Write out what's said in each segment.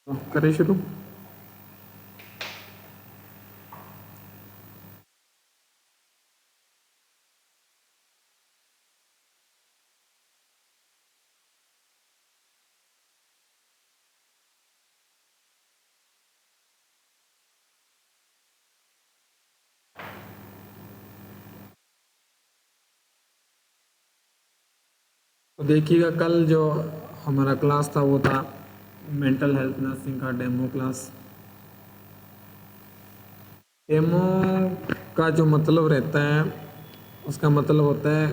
करें शुरू। तो देखिएगा, कल जो हमारा क्लास था वो था मेंटल हेल्थ नर्सिंग का डेमो क्लास। डेमो का जो मतलब रहता है, उसका मतलब होता है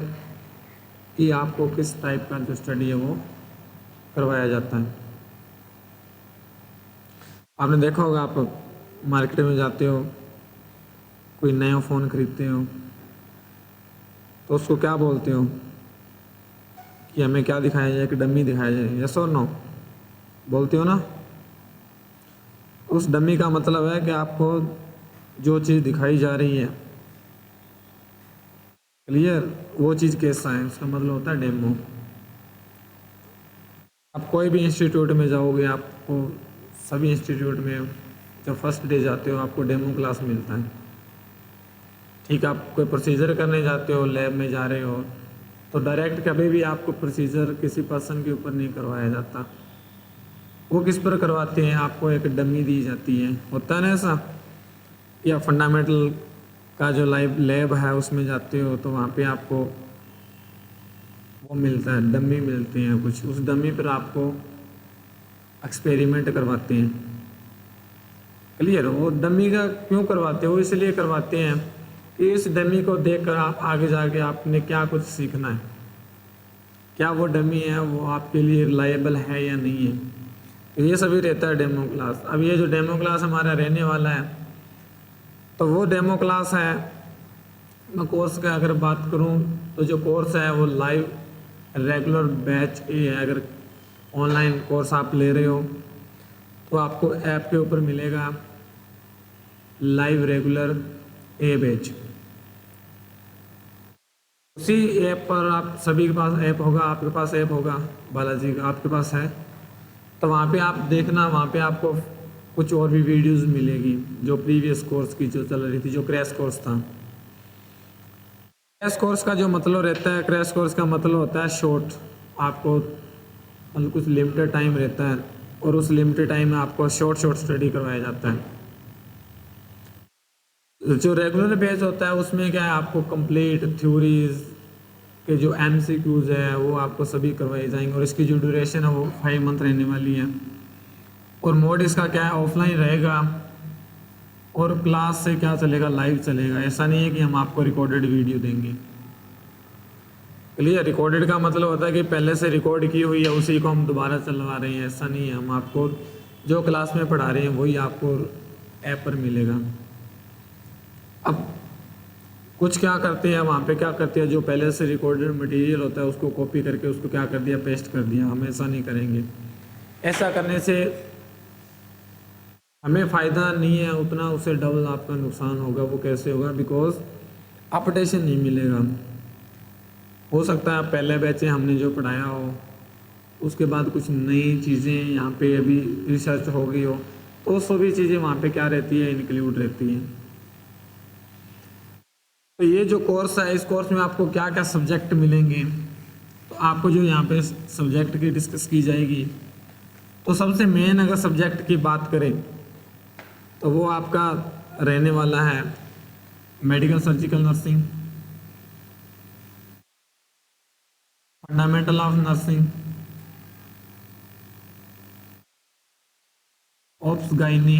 कि आपको किस टाइप का जो स्टडी है वो करवाया जाता है। आपने देखा होगा, आप मार्केट में जाते हो, कोई नया फ़ोन खरीदते हो तो उसको क्या बोलते हो कि हमें क्या दिखाया जाए, कि डमी दिखाया जाए, यस और नो बोलते हो ना। उस डमी का मतलब है कि आपको जो चीज़ दिखाई जा रही है, क्लियर, वो चीज़ कैसा है, उसका मतलब होता है डेमो। आप कोई भी इंस्टीट्यूट में जाओगे, आपको सभी इंस्टीट्यूट में जब फर्स्ट डे जाते हो आपको डेमो क्लास मिलता है। ठीक, आप कोई प्रोसीजर करने जाते हो, लैब में जा रहे हो, तो डायरेक्ट कभी भी आपको प्रोसीजर किसी पर्सन के ऊपर नहीं करवाया जाता। वो किस पर करवाते हैं, आपको एक डमी दी जाती है, होता है ना ऐसा। या फंडामेंटल का जो लाइव लैब है उसमें जाते हो तो वहाँ पे आपको वो मिलता है, डमी मिलते हैं कुछ, उस डमी पर आपको एक्सपेरिमेंट करवाते हैं। क्लियर, वो डमी का क्यों करवाते हैं, वो इसलिए करवाते हैं कि इस डमी को देखकर आप आगे जाके आपने क्या कुछ सीखना है, क्या वो डमी है वो आपके लिए रिलायबल है या नहीं है। तो ये सभी रहता है डेमो क्लास। अब ये जो डेमो क्लास हमारा रहने वाला है, तो वो डेमो क्लास है। मैं कोर्स का अगर बात करूं तो जो कोर्स है वो लाइव रेगुलर बैच ए है। अगर ऑनलाइन कोर्स आप ले रहे हो तो आपको ऐप के ऊपर मिलेगा लाइव रेगुलर ए बैच। उसी ऐप पर आप सभी के पास ऐप होगा, आपके पास ऐप होगा, बालाजी का आपके पास है, तो वहाँ पे आप देखना, वहाँ पे आपको कुछ और भी वीडियोस मिलेगी जो प्रीवियस कोर्स की जो चल रही थी, जो क्रैश कोर्स था। क्रैश कोर्स का जो मतलब रहता है, क्रैश कोर्स का मतलब होता है शॉर्ट, आपको मतलब कुछ लिमिटेड टाइम रहता है और उस लिमिटेड टाइम में आपको शॉर्ट स्टडी करवाया जाता है। जो रेगुलर बेस होता है उसमें क्या है, आपको कंप्लीट थ्योरीज के जो MCQs है वो आपको सभी करवाए जाएंगे और इसकी जो ड्यूरेशन है वो 5 मंथ रहने वाली है। और मोड इसका क्या है, ऑफलाइन रहेगा और क्लास से क्या चलेगा, लाइव चलेगा। ऐसा नहीं है कि हम आपको रिकॉर्डेड वीडियो देंगे। क्लियर, रिकॉर्डेड का मतलब होता है कि पहले से रिकॉर्ड की हुई है उसी को हम दोबारा चलवा रहे हैं, ऐसा नहीं है। हम आपको जो क्लास में पढ़ा रहे हैं वही आपको ऐप पर मिलेगा। अब कुछ क्या करते हैं वहाँ पे, क्या करते हैं, जो पहले से रिकॉर्डेड मटेरियल होता है उसको कॉपी करके उसको क्या कर दिया, पेस्ट कर दिया। हम ऐसा नहीं करेंगे। ऐसा करने से हमें फ़ायदा नहीं है उतना, उससे डबल आपका नुकसान होगा। वो कैसे होगा, बिकॉज अपडेशन नहीं मिलेगा। हो सकता है पहले बैचे हमने जो पढ़ाया हो उसके बाद कुछ नई चीज़ें यहाँ पे अभी रिसर्च हो गई हो, तो सभी चीज़ें वहाँ पे क्या रहती है, इंक्लूड रहती हैं। तो ये जो कोर्स है, इस कोर्स में आपको क्या क्या सब्जेक्ट मिलेंगे, तो आपको जो यहाँ पे सब्जेक्ट की डिस्कस की जाएगी, तो सबसे मेन अगर सब्जेक्ट की बात करें तो वो आपका रहने वाला है medical surgical nursing, fundamental of nursing, ops gynae,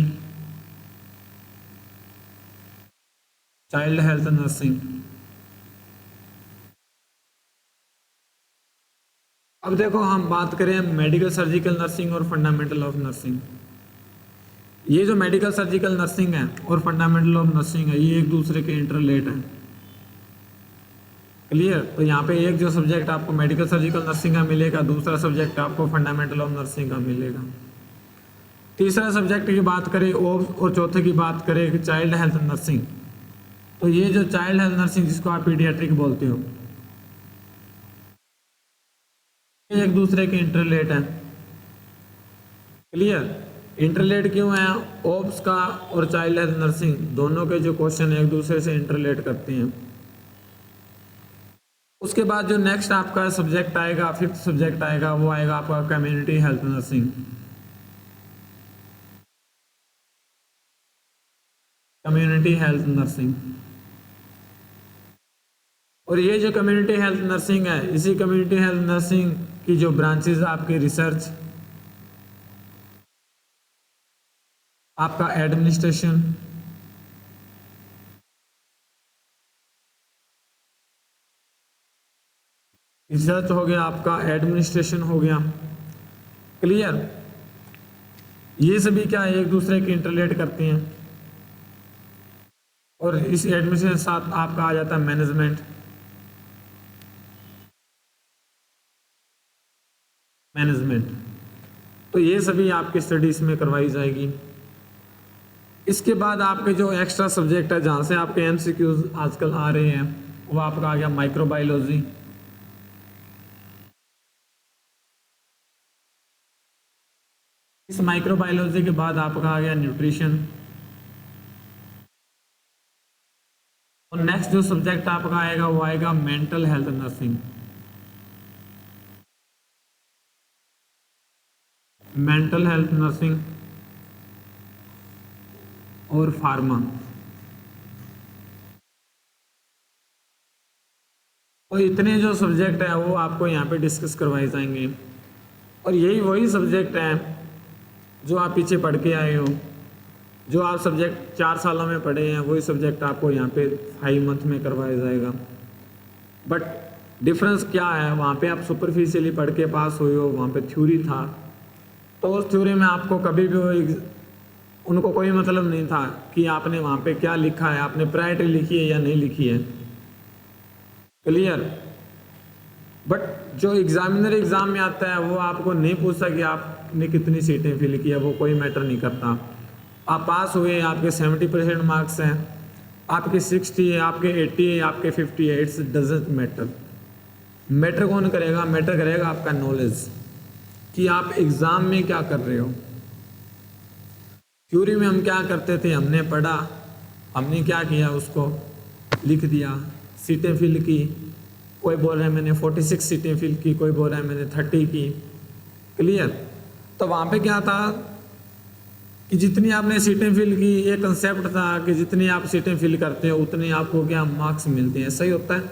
child health nursing. अब देखो, हम बात करें मेडिकल सर्जिकल नर्सिंग और फंडामेंटल ऑफ नर्सिंग। ये जो मेडिकल सर्जिकल नर्सिंग है और फंडामेंटल ऑफ नर्सिंग है, ये एक दूसरे के इंटरलेट हैं। क्लियर, तो यहाँ पे एक जो सब्जेक्ट आपको मेडिकल सर्जिकल नर्सिंग का मिलेगा, दूसरा सब्जेक्ट आपको फंडामेंटल ऑफ नर्सिंग का मिलेगा। तीसरा सब्जेक्ट की बात करें और चौथे की बात करें कि चाइल्ड हेल्थ नर्सिंग, तो ये जो चाइल्ड हेल्थ नर्सिंग जिसको आप पीडियाट्रिक बोलते हो, ये एक दूसरे के इंटरलेट हैं। क्लियर, इंटरलेट क्यों है? ओप्स का और चाइल्ड हेल्थ नर्सिंग दोनों के जो क्वेश्चन एक दूसरे से इंटरलेट करते हैं। उसके बाद जो नेक्स्ट आपका सब्जेक्ट आएगा, फिफ्थ सब्जेक्ट आएगा, वो आएगा आपका community health nursing. Community health nursing, और ये जो कम्युनिटी हेल्थ नर्सिंग है, इसी कम्युनिटी हेल्थ नर्सिंग की जो ब्रांचेस आपकी रिसर्च, आपका एडमिनिस्ट्रेशन, रिसर्च हो गया, आपका एडमिनिस्ट्रेशन हो गया। क्लियर? ये सभी क्या है, एक दूसरे की इंटरलेट करती हैं। और इस एडमिनिस्ट्रेशन के साथ आपका आ जाता है मैनेजमेंट। तो ये सभी आपकी स्टडीज में करवाई जाएगी। इसके बाद आपके जो एक्स्ट्रा सब्जेक्ट है, जहाँ से आपके एमसीक्यूज आजकल आ रहे हैं, वो आपका आ गया माइक्रोबायोलॉजी। इस माइक्रोबायोलॉजी के बाद आपका आ गया न्यूट्रिशन। और नेक्स्ट जो सब्जेक्ट आपका आएगा वो आएगा mental health nursing. Mental health nursing और फार्मा। तो इतने जो सब्जेक्ट है वो आपको यहाँ पे डिस्कस करवाए जाएंगे। और यही वही सब्जेक्ट है जो आप पीछे पढ़ के आए हो, जो आप सब्जेक्ट 4 सालों में पढ़े हैं, वही सब्जेक्ट आपको यहाँ पे 5 मंथ में करवाया जाएगा। बट डिफरेंस क्या है, वहाँ पे आप सुपरफिशियली पढ़ के पास हुए हो, वहाँ पे थ्योरी था। तो उस थ्योरी में आपको कभी भी उनको कोई मतलब नहीं था कि आपने वहाँ पे क्या लिखा है, आपने प्रायोरिटी लिखी है या नहीं लिखी है। क्लियर? बट जो एग्जामिनर एग्जाम में आता है वो आपको नहीं पूछता कि आपने कितनी सीटें फिल की है, वो कोई मैटर नहीं करता। आप पास हुए, आपके 70% मार्क्स हैं, आपके 60 है, आपके 80 है, आपके 50 है, इट्स डजंट मैटर। मैटर कौन करेगा? मैटर करेगा आपका नॉलेज, कि आप एग्जाम में क्या कर रहे हो। थ्योरी में हम क्या करते थे, हमने पढ़ा, हमने क्या किया, उसको लिख दिया, सीटें फिल की। कोई बोल रहा है मैंने 46 सीटें फिल की, कोई बोल रहा है मैंने 30 की। क्लियर? तो वहाँ पे क्या था कि जितनी आपने सीटें फिल की, ये कंसेप्ट था कि जितनी आप सीटें फिल करते हो उतने आपको क्या मार्क्स मिलते हैं। सही होता है?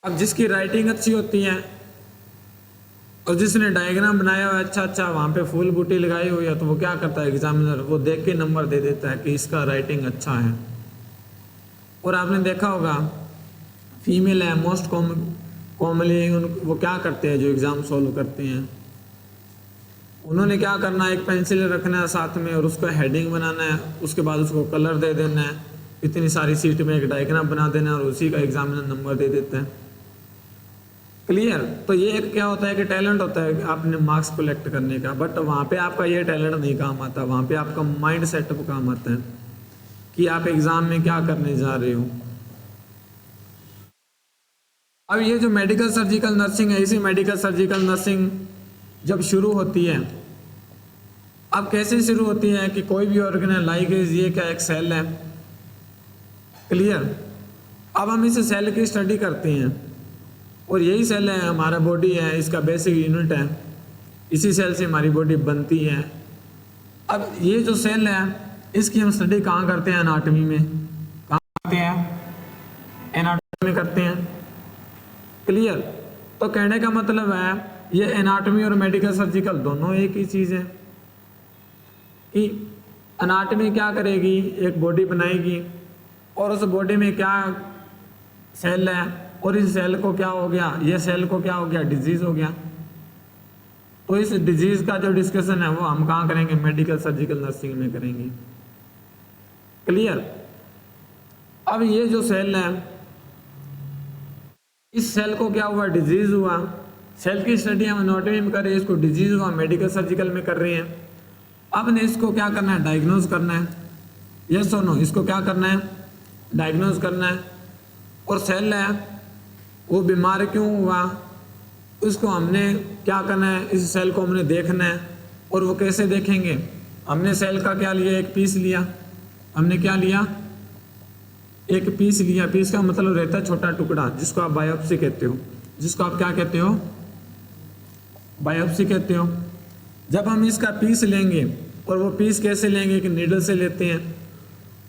अब जिसकी राइटिंग अच्छी होती है और जिसने डायग्राम बनाया हुआ अच्छा, वहाँ पे फूल बूटी लगाई हुई है, तो वो क्या करता है एग्जामिनर, वो देख के नंबर दे देता है कि इसका राइटिंग अच्छा है। और आपने देखा होगा फीमेल है, मोस्ट कॉमनली वो क्या करते हैं, जो एग्ज़ाम सॉल्व करते हैं, उन्होंने क्या करना है, एक पेंसिल रखना है साथ में और उसका हेडिंग बनाना है, उसके बाद उसको कलर दे देना है, इतनी सारी सीट में एक डायग्राम बना देना है और उसी का एग्जामिनर नंबर दे देता है। क्लियर? तो ये एक क्या होता है कि टैलेंट होता है आपने मार्क्स कलेक्ट करने का। बट वहाँ पे आपका ये टैलेंट नहीं काम आता, वहाँ पे आपका माइंड सेटअप काम आता है कि आप एग्ज़ाम में क्या करने जा रहे हो। अब ये जो मेडिकल सर्जिकल नर्सिंग है, इसी मेडिकल सर्जिकल नर्सिंग जब शुरू होती है, अब कैसे शुरू होती है कि कोई भी ऑर्गेन लाइक ये क्या एक सेल है। क्लियर? अब हम इस सेल की स्टडी करते हैं और यही सेल है हमारा बॉडी है, इसका बेसिक यूनिट है, इसी सेल से हमारी बॉडी बनती है। अब ये जो सेल है इसकी हम स्टडी कहाँ करते हैं? एनाटॉमी में। कहाँ करते हैं? एनाटॉमी में करते हैं। क्लियर? तो कहने का मतलब है ये एनाटॉमी और मेडिकल सर्जिकल दोनों एक ही चीज़ है कि एनाटॉमी क्या करेगी, एक बॉडी बनाएगी और उस बॉडी में क्या सेल है और इस सेल को क्या हो गया, ये सेल को क्या हो गया, डिजीज हो गया। तो इस डिजीज का जो डिस्कशन है वो हम कहाँ करेंगे? मेडिकल सर्जिकल नर्सिंग में करेंगे। क्लियर? अब ये जो सेल है, इस सेल को क्या हुआ, डिजीज हुआ। सेल की स्टडी हम एनाटॉमी में कर रहे हैं, इसको डिजीज हुआ, मेडिकल सर्जिकल में कर रहे हैं। अब ने इसको क्या करना है? डायग्नोज करना है। यस और नो? इसको क्या करना है? डायग्नोज करना है। और सेल है वो बीमार क्यों हुआ, उसको हमने क्या करना है, इस सेल को हमने देखना है और वो कैसे देखेंगे? हमने सेल का क्या लिया, एक पीस लिया। हमने क्या लिया? एक पीस लिया। पीस का मतलब रहता है छोटा टुकड़ा, जिसको आप बायोप्सी कहते हो, जिसको आप क्या कहते हो? बायोप्सी कहते हो। जब हम इसका पीस लेंगे, और वो पीस कैसे लेंगे कि नीडल से लेते हैं,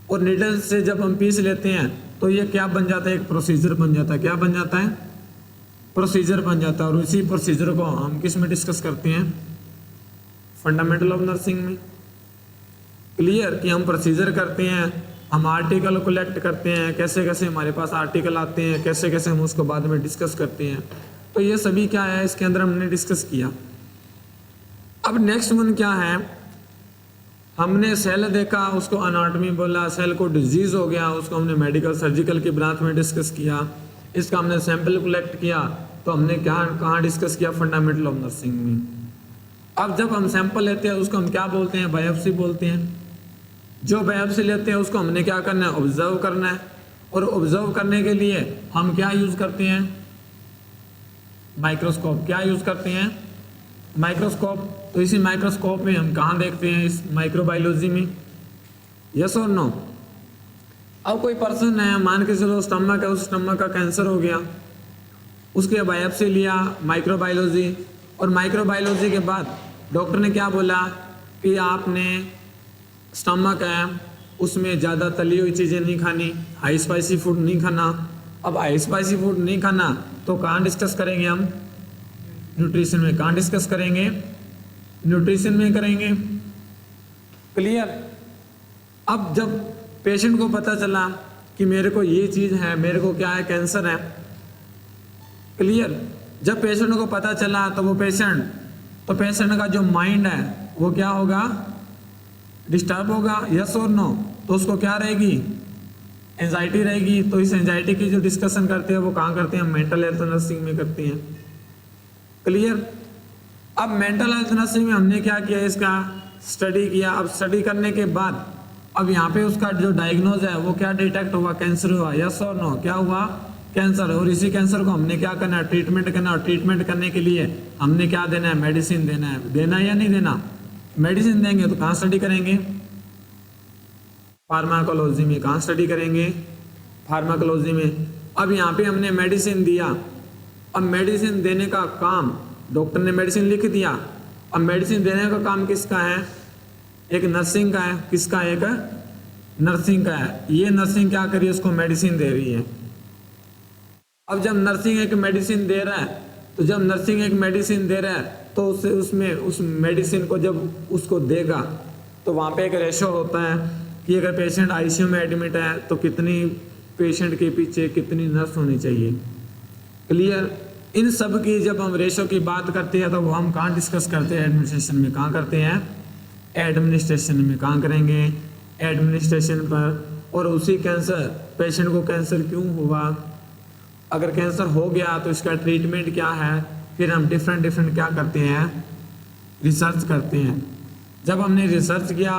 और नीडल से जब हम पीस लेते हैं तो ये क्या बन जाता है? एक प्रोसीजर बन जाता है। क्या बन जाता है? प्रोसीजर बन जाता है। और इसी प्रोसीजर को हम किस में डिस्कस करते हैं? फंडामेंटल ऑफ नर्सिंग में। क्लियर कि हम प्रोसीजर करते हैं, हम आर्टिकल कलेक्ट करते हैं, कैसे कैसे हमारे पास आर्टिकल आते हैं, कैसे कैसे हम उसको बाद में डिस्कस करते हैं। तो ये सभी क्या है, इसके अंदर हमने डिस्कस किया। अब नेक्स्ट वन क्या है? हमने सेल देखा, उसको अनाटॉमी बोला, सेल को डिजीज हो गया, उसको हमने मेडिकल सर्जिकल की ब्रांच में डिस्कस किया। इसका हमने सैंपल कलेक्ट किया, तो हमने क्या कहाँ डिस्कस किया? फंडामेंटल ऑफ नर्सिंग में। अब जब हम सैंपल लेते हैं उसको हम क्या बोलते हैं? बायोप्सी बोलते हैं। जो बायोप्सी लेते हैं उसको हमने क्या करना है? ऑब्जर्व करना है। और ऑब्जर्व करने के लिए हम क्या यूज करते हैं? माइक्रोस्कोप। क्या यूज करते हैं? माइक्रोस्कोप। तो इसी माइक्रोस्कोप में हम कहाँ देखते हैं? इस माइक्रोबायोलॉजी में। यस और नो? अब कोई पर्सन है, मान के चलो स्टमक है, उस स्टमक का कैंसर हो गया, उसके बायोप्सी लिया, माइक्रोबायोलॉजी। और माइक्रोबायोलॉजी के बाद डॉक्टर ने क्या बोला कि आपने स्टमक है उसमें ज़्यादा तली हुई चीज़ें नहीं खानी, हाई स्पाइसी फूड नहीं खाना। अब हाई स्पाइसी फूड नहीं खाना तो कहाँ डिस्कस करेंगे हम? न्यूट्रिशन में। कहाँ डिस्कस करेंगे? न्यूट्रिशन में करेंगे। क्लियर? अब जब पेशेंट को पता चला कि मेरे को ये चीज़ है, मेरे को क्या है? कैंसर है। क्लियर? जब पेशेंट को पता चला तो वो पेशेंट का जो माइंड है वो क्या होगा? डिस्टर्ब होगा। यस और नो? तो उसको क्या रहेगी? एंजाइटी रहेगी। तो इस एंजाइटी की जो डिस्कशन करते हैं वो कहाँ करते हैं? मेंटल हेल्थ नर्सिंग में करते हैं। क्लियर? अब मेंटल हेल्थ नर्सिंग में हमने क्या किया? इसका स्टडी किया। अब स्टडी करने के बाद अब यहाँ पे उसका जो डायग्नोज है वो क्या डिटेक्ट हुआ? कैंसर हुआ। यस और नो? क्या हुआ? कैंसर। और इसी कैंसर को हमने क्या करना है? ट्रीटमेंट करना। और ट्रीटमेंट करने के लिए हमने क्या देना है? मेडिसिन देना है। देना है या नहीं देना? मेडिसिन देंगे तो कहाँ स्टडी करेंगे? फार्माकोलॉजी में। कहाँ स्टडी करेंगे? फार्माकोलॉजी में। अब यहाँ पे हमने मेडिसिन दिया। अब मेडिसिन देने का काम, डॉक्टर ने मेडिसिन लिख दिया। अब मेडिसिन देने का काम किसका है? एक नर्सिंग का है। किसका? एक नर्सिंग का है। ये नर्सिंग क्या करी? उसको मेडिसिन दे रही है। अब जब नर्सिंग एक मेडिसिन दे रहा है, तो जब नर्सिंग एक मेडिसिन दे रहा है तो उससे उसमें उस मेडिसिन को जब उसको देगा तो वहाँ पे एक रेशो होता है कि अगर पेशेंट आईसीयू में एडमिट है तो कितनी पेशेंट के पीछे कितनी नर्स होनी चाहिए। क्लियर? इन सब की जब हम रेशो की बात करते हैं तो वो हम कहाँ डिस्कस करते हैं? एडमिनिस्ट्रेशन में। कहाँ करते हैं? एडमिनिस्ट्रेशन में। कहाँ करेंगे? एडमिनिस्ट्रेशन पर। और उसी कैंसर पेशेंट को कैंसर क्यों हुआ, अगर कैंसर हो गया तो इसका ट्रीटमेंट क्या है, फिर हम डिफरेंट क्या करते हैं? रिसर्च करते हैं। जब हमने रिसर्च किया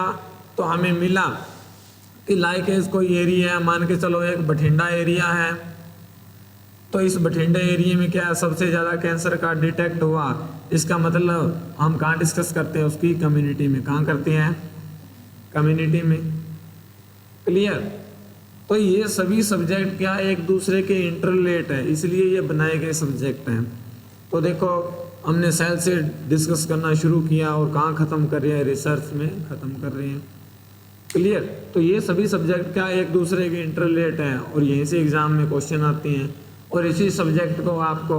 तो हमें मिला कि लाइक कोई एरिया है, मान के चलो एक बठिंडा एरिया है, तो इस बठिंडा एरिया में क्या सबसे ज़्यादा कैंसर का डिटेक्ट हुआ। इसका मतलब हम कहाँ डिस्कस करते हैं? उसकी कम्युनिटी में। कहाँ करते हैं? कम्युनिटी में। क्लियर? तो ये सभी सब्जेक्ट क्या एक दूसरे के इंटरलेट है, इसलिए ये बनाए गए सब्जेक्ट हैं। तो देखो हमने सेल से डिस्कस करना शुरू किया और कहाँ ख़त्म कर रहे हैं? रिसर्च में ख़त्म कर रहे हैं। क्लियर? तो ये सभी सब्जेक्ट क्या एक दूसरे के इंटरलेट हैं और यहीं से एग्ज़ाम में क्वेश्चन आते हैं। और इसी सब्जेक्ट को आपको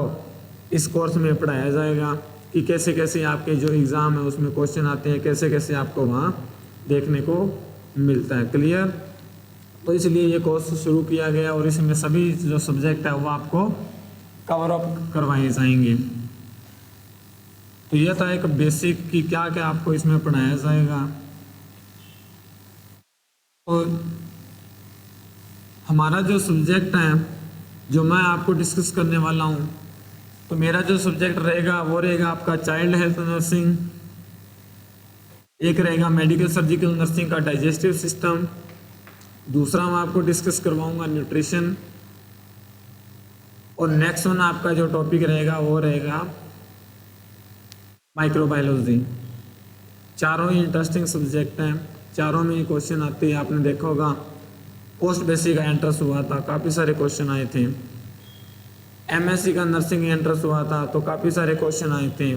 इस कोर्स में पढ़ाया जाएगा कि कैसे कैसे आपके जो एग्ज़ाम है उसमें क्वेश्चन आते हैं, कैसे कैसे आपको वहाँ देखने को मिलता है। क्लियर? तो इसलिए ये कोर्स शुरू किया गया और इसमें सभी जो सब्जेक्ट है वो आपको कवर अप करवाए जाएंगे। तो यह था एक बेसिक कि क्या क्या आपको इसमें पढ़ाया जाएगा। और हमारा जो सब्जेक्ट है जो मैं आपको डिस्कस करने वाला हूँ, तो मेरा जो सब्जेक्ट रहेगा वो रहेगा आपका चाइल्ड हेल्थ नर्सिंग, एक रहेगा मेडिकल सर्जिकल नर्सिंग का डाइजेस्टिव सिस्टम, दूसरा मैं आपको डिस्कस करवाऊंगा न्यूट्रिशन, और नेक्स्ट वन आपका जो टॉपिक रहेगा वो रहेगा माइक्रोबायोलॉजी। चारों ही इंटरेस्टिंग सब्जेक्ट हैं, चारों में ही क्वेश्चन आते हैं। आपने देखा होगा पोस्ट बेसिक का एंट्रेंस हुआ था, काफ़ी सारे क्वेश्चन आए थे। एमएससी का नर्सिंग एंट्रेंस हुआ था तो काफ़ी सारे क्वेश्चन आए थे।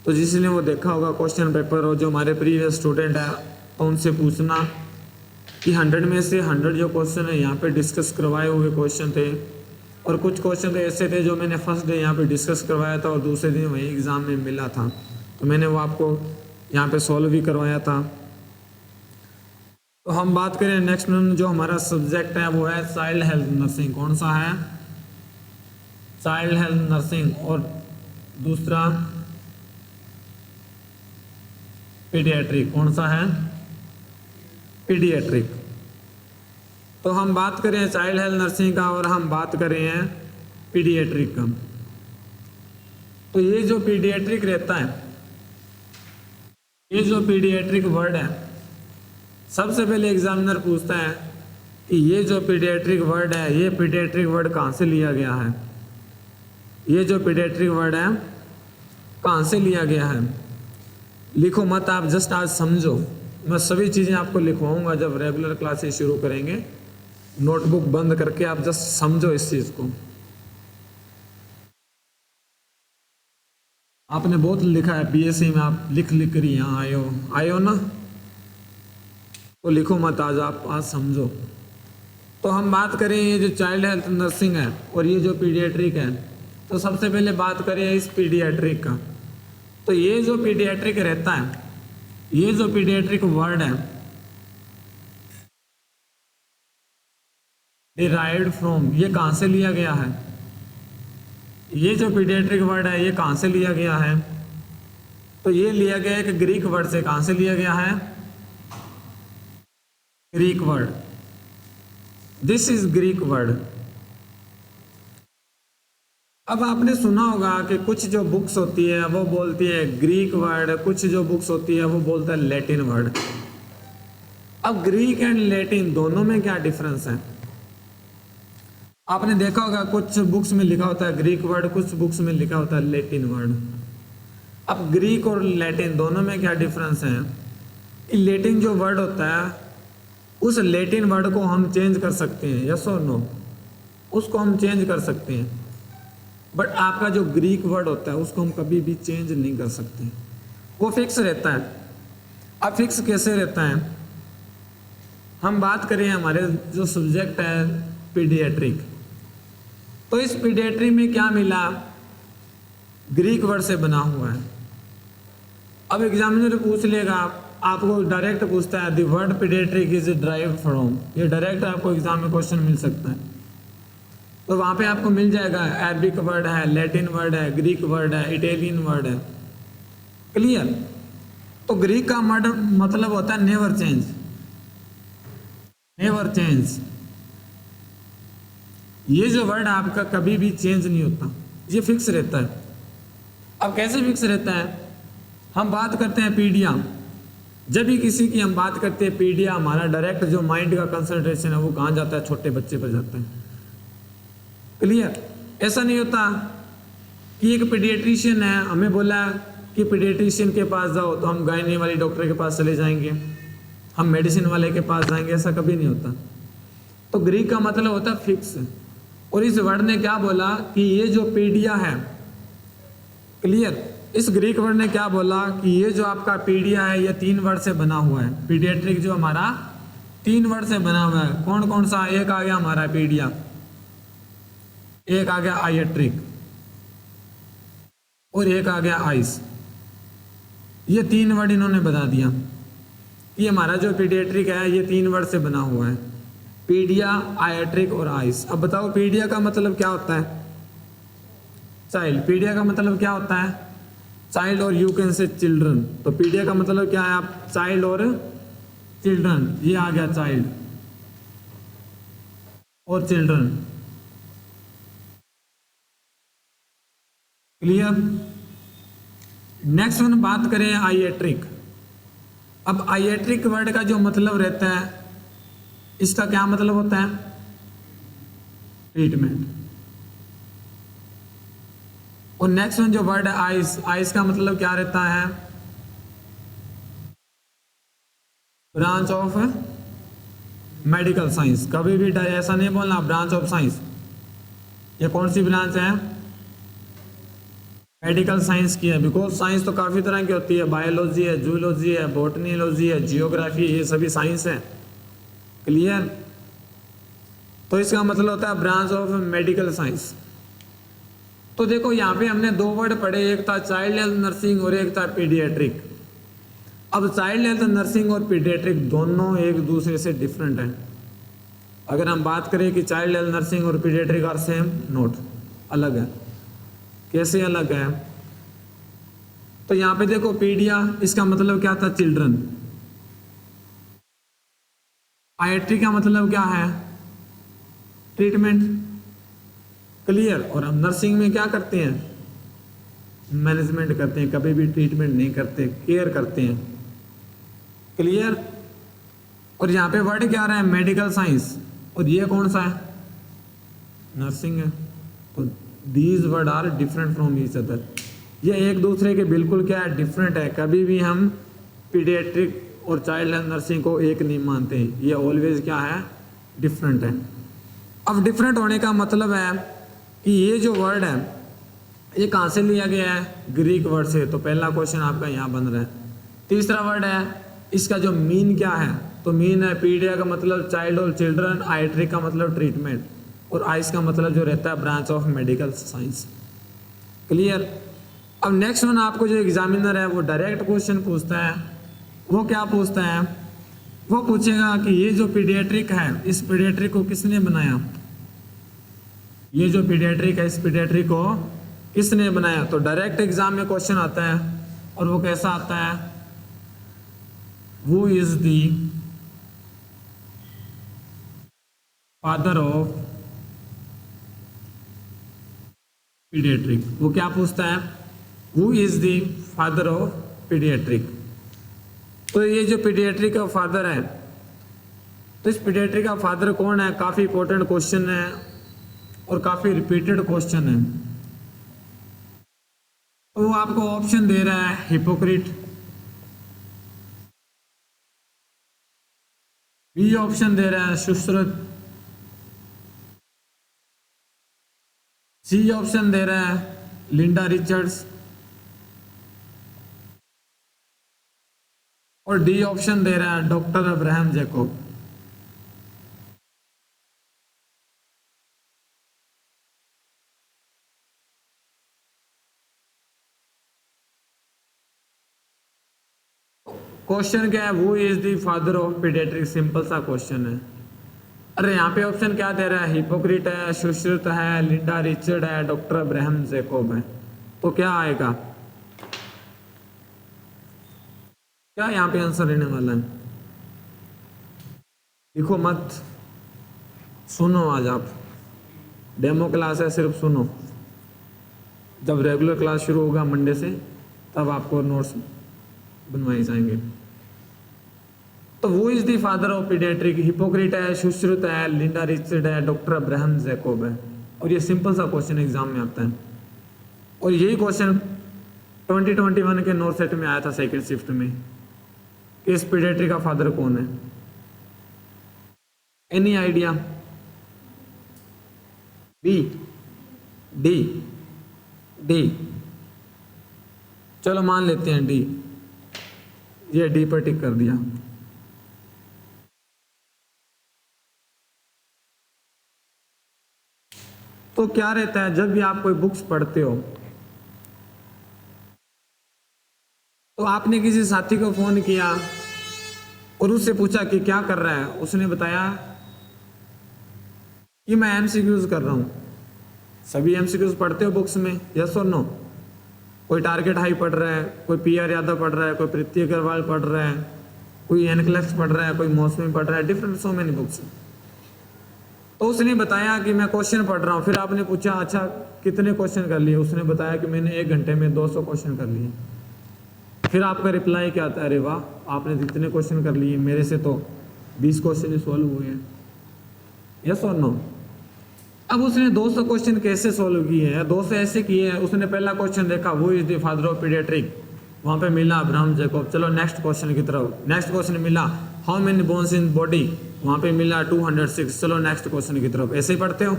तो जिसने वो देखा होगा क्वेश्चन पेपर और जो हमारे प्रीवियस स्टूडेंट है तो उनसे पूछना कि 100 में से 100 जो क्वेश्चन है यहाँ पे डिस्कस करवाए हुए क्वेश्चन थे, और कुछ क्वेश्चन तो ऐसे थे जो मैंने फर्स्ट डे यहाँ पे डिस्कस करवाया था और दूसरे दिन वही एग्ज़ाम में मिला था, तो मैंने वो आपको यहाँ पे सॉल्व भी करवाया था। तो हम बात करें नेक्स्ट जो हमारा सब्जेक्ट है वो है चाइल्ड हेल्थ नर्सिंग। कौन सा है? Child health nursing. और दूसरा पीडियाट्रिक। कौन सा है? पीडियाट्रिक। तो हम बात करें चाइल्ड हेल्थ नर्सिंग का और हम बात करें हैं पीडियाट्रिक का। तो ये जो पीडियाट्रिक रहता है, ये जो पीडियाट्रिक वर्ड है, सबसे पहले एग्जामिनर पूछता है कि ये जो पीडियाट्रिक वर्ड है, ये पीडियाट्रिक वर्ड कहाँ से लिया गया है? ये जो पीडियाट्रिक वर्ड है कहाँ से लिया गया है? लिखो मत आप, जस्ट आज समझो। मैं सभी चीज़ें आपको लिखवाऊंगा जब रेगुलर क्लासेस शुरू करेंगे। नोटबुक बंद करके आप जस्ट समझो इस चीज़ को। आपने बहुत लिखा है बीएससी में, आप लिख कर यहाँ आए हो ना, तो लिखो मत आज, आप आज समझो। तो हम बात करें ये जो चाइल्ड हेल्थ नर्सिंग है और ये जो पीडियाट्रिक है, तो सबसे पहले बात करें इस पीडियाट्रिक का। तो ये जो पीडियाट्रिक रहता है, ये जो पीडियाट्रिक वर्ड है, डिराइव्ड फ्रॉम, ये कहाँ से लिया गया है? ये जो पीडियाट्रिक वर्ड है ये कहाँ से लिया गया है? तो ये लिया गया एक ग्रीक वर्ड से। कहाँ से लिया गया है? Greek word. This is Greek word. अब आपने सुना होगा कि कुछ जो बुक्स होती है वो बोलती है ग्रीक वर्ड, कुछ जो बुक्स होती है वो बोलता है लैटिन वर्ड। अब ग्रीक एंड लैटिन दोनों में क्या डिफरेंस है? आपने देखा होगा कुछ बुक्स में लिखा होता है ग्रीक वर्ड, कुछ बुक्स में लिखा होता है लैटिन वर्ड। अब ग्रीक और लैटिन दोनों में क्या डिफरेंस है? लैटिन जो वर्ड होता है उस लैटिन वर्ड को हम चेंज कर सकते हैं, यस और नो, उसको हम चेंज कर सकते हैं। बट आपका जो ग्रीक वर्ड होता है उसको हम कभी भी चेंज नहीं कर सकते, वो फिक्स रहता है। अब फिक्स कैसे रहता है? हम बात करें हमारे जो सब्जेक्ट है पीडियाट्रिक, तो इस पीडियाट्रिक में क्या मिला? ग्रीक वर्ड से बना हुआ है। अब एग्जामिनर पूछ लेगा, आपको डायरेक्ट पूछता है the word paediatric is derived from, ये डायरेक्ट आपको एग्जाम में क्वेश्चन मिल सकता है। तो वहाँ पे आपको मिल जाएगा अरबिक वर्ड है, लैटिन वर्ड है, ग्रीक वर्ड है, इटालियन वर्ड है। क्लियर? तो ग्रीक का मतलब होता है नेवर चेंज, नेवर चेंज। ये जो वर्ड आपका कभी भी चेंज नहीं होता, ये फिक्स रहता है। अब कैसे फिक्स रहता है? हम बात करते हैं पीडिया, जब भी किसी की हम बात करते हैं पीडिया, हमारा डायरेक्ट जो माइंड का कंसंट्रेशन है वो कहाँ जाता है? छोटे बच्चे पर जाता है। क्लियर? ऐसा नहीं होता कि एक पीडियाट्रिशियन है, हमें बोला कि पीडियाट्रिशियन के पास जाओ तो हम गायनी वाली डॉक्टर के पास चले जाएंगे, हम मेडिसिन वाले के पास जाएंगे, ऐसा कभी नहीं होता। तो ग्रीक का मतलब होता है फिक्स। और इस वर्ड ने क्या बोला कि ये जो पीडिया है, क्लियर, इस ग्रीक वर्ड ने क्या बोला कि ये जो आपका पीडिया है ये 3 वर्ड से बना हुआ है। पीडियाट्रिक जो हमारा 3 वर्ड से बना हुआ है। कौन कौन सा? एक आ गया हमारा पीडिया, एक आ गया आइट्रिक और एक आ गया आइस। ये 3 वर्ड इन्होंने बता दिया। ये हमारा जो पीडियाट्रिक है ये 3 वर्ड से बना हुआ है, पीडिया, आइट्रिक और आइस। अब बताओ पीडिया का मतलब क्या होता है? चाइल्ड। पीडिया का मतलब क्या होता है? चाइल्ड, और यू कैन से चिल्ड्रन। तो पीडिया का मतलब क्या है? आप चाइल्ड और चिल्ड्रन, ये आ गया चाइल्ड और चिल्ड्रन। क्लियर? नेक्स्ट वन बात करें आइट्रिक। अब आइट्रिक वर्ड का जो मतलब रहता है, इसका क्या मतलब होता है? ट्रीटमेंट। और नेक्स्ट वन जो वर्ड है आइस, आइस का मतलब क्या रहता है? Branch of medical science. कभी भी ऐसा नहीं बोलना ब्रांच ऑफ साइंस। ये कौन सी ब्रांच है? मेडिकल साइंस की है। बिकॉज साइंस तो काफ़ी तरह की होती है, बायोलॉजी है, जूलॉजी है, बॉटनीलॉजी है, जियोग्राफी, ये सभी साइंस है। क्लियर? तो इसका मतलब होता है ब्रांच ऑफ मेडिकल साइंस। तो देखो यहाँ पे हमने दो वर्ड पढ़े, एक था चाइल्ड हेल्थ नर्सिंग और एक था पीडियाट्रिक। अब चाइल्ड हेल्थ नर्सिंग और पीडियाट्रिक दोनों एक दूसरे से डिफरेंट है। अगर हम बात करें कि चाइल्ड हेल्थ नर्सिंग और पीडियाट्रिक आर सेम, नोट, अलग है। कैसे अलग है? तो यहाँ पे देखो पीडिया, इसका मतलब क्या था? चिल्ड्रन। पाइट्री का मतलब क्या है? ट्रीटमेंट। क्लियर? और हम नर्सिंग में क्या करते हैं? मैनेजमेंट करते हैं, कभी भी ट्रीटमेंट नहीं करते, केयर करते हैं। क्लियर? और यहाँ पे वर्ड क्या आ रहा है? Medical science. और ये कौन सा है? नर्सिंग है। तो these word are different from each other. ये एक दूसरे के बिल्कुल क्या है? डिफरेंट है। कभी भी हम पीडियाट्रिक और चाइल्ड हेल्थ नर्सिंग को एक नहीं मानते, ये ऑलवेज क्या है? डिफरेंट है। अब डिफरेंट होने का मतलब है कि ये जो वर्ड है ये कहाँ से लिया गया है? ग्रीक वर्ड से। तो पहला क्वेश्चन आपका यहाँ बन रहा है। तीसरा वर्ड है, इसका जो मीन क्या है? तो मीन है, पीडिया का मतलब चाइल्ड और चिल्ड्रन, आइट्रिक का मतलब ट्रीटमेंट, और आइस का मतलब जो रहता है branch of medical science. Clear? अब नेक्स्ट वन आपको जो एग्जामिनर है वो डायरेक्ट क्वेश्चन पूछता है। वो क्या पूछता है? वो पूछेगा कि ये जो पीडियाट्रिक है, इस पीडियाट्रिक को किसने बनाया? ये जो पीडियाट्रिक है, इस पीडियाट्रिक को किसने बनाया? तो डायरेक्ट एग्जाम में क्वेश्चन आता है, और वो कैसा आता है? Who is the father of pediatric? वो क्या पूछता है? Who is the father of pediatric? तो ये जो पीडियाट्रिक का फादर है, तो इस पीडियाट्रिक का फादर कौन है? काफी इंपॉर्टेंट क्वेश्चन है और काफी रिपीटेड क्वेश्चन है। तो वो आपको ऑप्शन दे रहा है, हिपोक्रेट, बी ऑप्शन दे रहा है सुश्रुत, सी ऑप्शन दे रहा है लिंडा रिचर्ड्स, और डी ऑप्शन दे रहा है डॉक्टर अब्राहम जैकब। क्वेश्चन क्या है? वो is the father of paediatric. Simple सा क्वेश्चन है। अरे यहाँ पे ऑप्शन क्या दे रहा है? हिपोक्रेट है, सुश्रुत है, लिंडा रिचर्ड है, डॉक्टर अब्राहम जैकब है। तो क्या आएगा? क्या यहाँ पे आंसर रहने वाला है? लिखो मत, सुनो। आज आप डेमो क्लास है, सिर्फ सुनो। जब रेगुलर क्लास शुरू होगा मंडे से, तब आपको नोट्स बनवाए जाएंगे। तो वो is the father of paediatric. Hypocrite है, सुश्रुत है, लिंडा रिचर्ड है, डॉक्टर अब्राहम जैकब है। और ये सिंपल सा क्वेश्चन एग्जाम में आता है। और यही क्वेश्चन 2021 के नॉर्थ सेट में आया था सेकंड शिफ्ट में, कि इस पीडियाट्रिक का फादर कौन है? Any idea? B, D, D. चलो मान लेते हैं डी। ये डी पर टिक कर दिया। तो क्या रहता है, जब भी आप कोई बुक्स पढ़ते हो तो आपने किसी साथी को फोन किया और उससे पूछा कि क्या कर रहा है, उसने बताया कि मैं एमसीक्यूज कर रहा हूं। सभी एमसीक्यूज पढ़ते हो बुक्स में, यस और नो? कोई टारगेट हाई पढ़ रहा है, कोई पीआर यादव पढ़ रहा है, कोई प्रीति अग्रवाल पढ़ रहा है, कोई एनक्लेक्स पढ़ रहा है, कोई मौसमी पढ़ रहा है, डिफरेंट सो मेनी बुक्स। तो उसने बताया कि मैं क्वेश्चन पढ़ रहा हूँ। फिर आपने पूछा अच्छा कितने क्वेश्चन कर लिए? उसने बताया कि मैंने 1 घंटे में 200 क्वेश्चन कर लिए। फिर आपका रिप्लाई क्या आता है? अरे वाह, आपने जितने क्वेश्चन कर लिए, मेरे से तो 20 क्वेश्चन ही सॉल्व हुए हैं। यस और नो? अब उसने 200 क्वेश्चन कैसे सॉल्व किए हैं? 200 ऐसे किए हैं, उसने पहला क्वेश्चन देखा, वो is the father of paediatric, वहां पे मिला अब्राहम जैकब। चलो नेक्स्ट क्वेश्चन की तरफ। नेक्स्ट क्वेश्चन मिला how many bones in body, वहाँ पे मिला 206। चलो नेक्स्ट क्वेश्चन की तरफ। ऐसे ही पढ़ते हो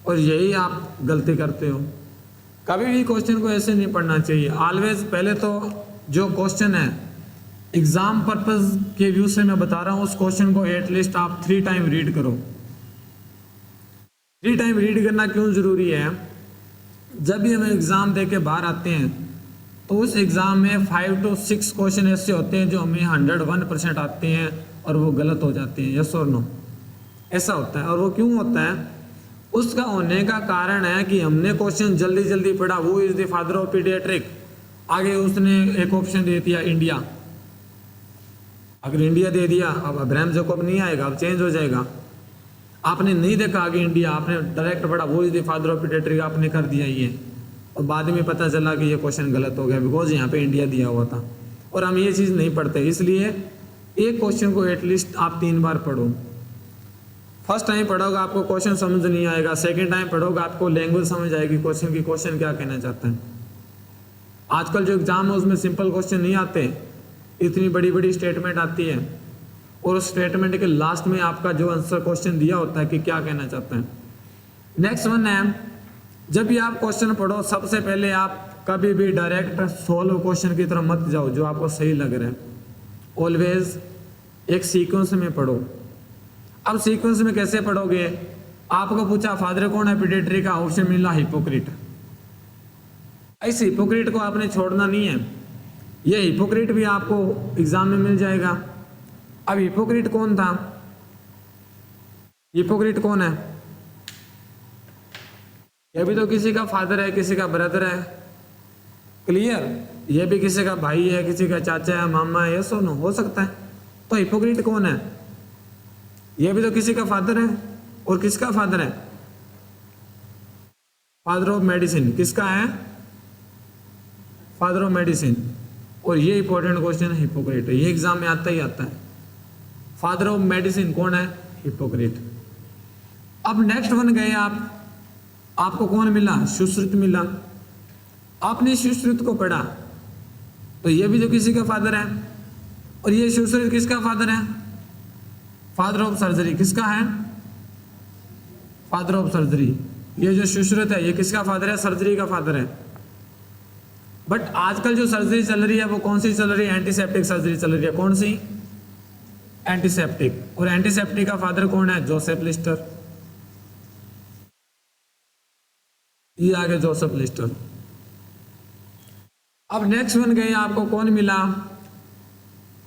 और यही आप गलती करते हो। कभी भी क्वेश्चन को ऐसे नहीं पढ़ना चाहिए। ऑलवेज पहले तो जो क्वेश्चन है एग्जाम पर्पस के व्यू से मैं बता रहा हूँ, उस क्वेश्चन को एटलीस्ट आप 3 टाइम रीड करो। 3 टाइम रीड करना क्यों जरूरी है? जब भी हम एग्जाम दे के बाहर आते हैं तो उस एग्जाम में 5 to 6 क्वेश्चन ऐसे होते हैं जो हमें 101% आते हैं और वो गलत हो जाते हैं। यस और नो, ऐसा होता है। और वो क्यों होता है? उसका होने का कारण है कि हमने क्वेश्चन जल्दी जल्दी पढ़ा। वो is the father of paediatric, आगे उसने एक ऑप्शन दे दिया इंडिया। अगर इंडिया दे दिया, अब अब्राहम जैकब नहीं आएगा, अब चेंज हो जाएगा। आपने नहीं देखा आगे इंडिया, आपने डायरेक्ट पढ़ा वो is the father of paediatric, आपने कर दिया ये, और बाद में पता चला कि ये क्वेश्चन गलत हो गया बिकॉज यहाँ पे इंडिया दिया हुआ था। और हम ये चीज़ नहीं पढ़ते, इसलिए एक क्वेश्चन को एटलीस्ट आप 3 बार पढ़ो। फर्स्ट टाइम पढ़ोगे आपको क्वेश्चन समझ नहीं आएगा, सेकंड टाइम पढ़ोगे आपको लैंग्वेज समझ आएगी क्वेश्चन की, क्वेश्चन क्या कहना चाहते हैं। आजकल जो एग्जाम है उसमें सिंपल क्वेश्चन नहीं आते, इतनी बड़ी बड़ी स्टेटमेंट आती है और उस स्टेटमेंट के लास्ट में आपका जो आंसर क्वेश्चन दिया होता है कि क्या कहना चाहते हैं। नेक्स्ट वन है, जब भी आप क्वेश्चन पढ़ो सबसे पहले आप कभी भी डायरेक्ट सोल्व क्वेश्चन की तरफ मत जाओ जो आपको सही लग रहा है। ऑलवेज एक सीक्वेंस में पढ़ो। अब सीक्वेंस में कैसे पढ़ोगे? आपको पूछा फादर कौन है पीडियाट्रिक का, ऑप्शन मिला हिपोक्रेट। इस हिपोक्रेट को आपने छोड़ना नहीं है, ये हिपोक्रेट भी आपको एग्जाम में मिल जाएगा। अब हिपोक्रेट कौन था? हिपोक्रेट कौन है? ये भी तो किसी का फादर है, किसी का ब्रदर है। क्लियर? ये भी किसी का भाई है, किसी का चाचा है, मामा है, यस और नो, हो सकता है। तो हिपोक्रेट कौन है? ये भी तो किसी का फादर है। और किसका फादर है? Father of medicine. किसका है? Father of medicine. और ये इंपॉर्टेंट क्वेश्चन है, हिपोक्रेट। ये एग्जाम में आता ही आता है। फादर ऑफ मेडिसिन कौन है? हिपोक्रेट। अब नेक्स्ट वन गए आपको कौन मिला? सुश्रुत मिला। आपने सुश्रुत को पढ़ा तो ये भी तो किसी का फादर है। और ये सुश्रुत किसका फादर है? Father of surgery. किसका है? Father of surgery. ये जो सुश्रुत है ये किसका फादर है? सर्जरी का फादर है। बट आजकल जो सर्जरी चल रही है वो कौन सी चल रही है? एंटीसेप्टिक सर्जरी चल रही है। कौन सी? एंटीसेप्टिक। और एंटीसेप्टिक का फादर कौन है? Joseph Lister. ये आगे जोसेफ लिस्टर। अब नेक्स्ट वन गए आपको कौन मिला?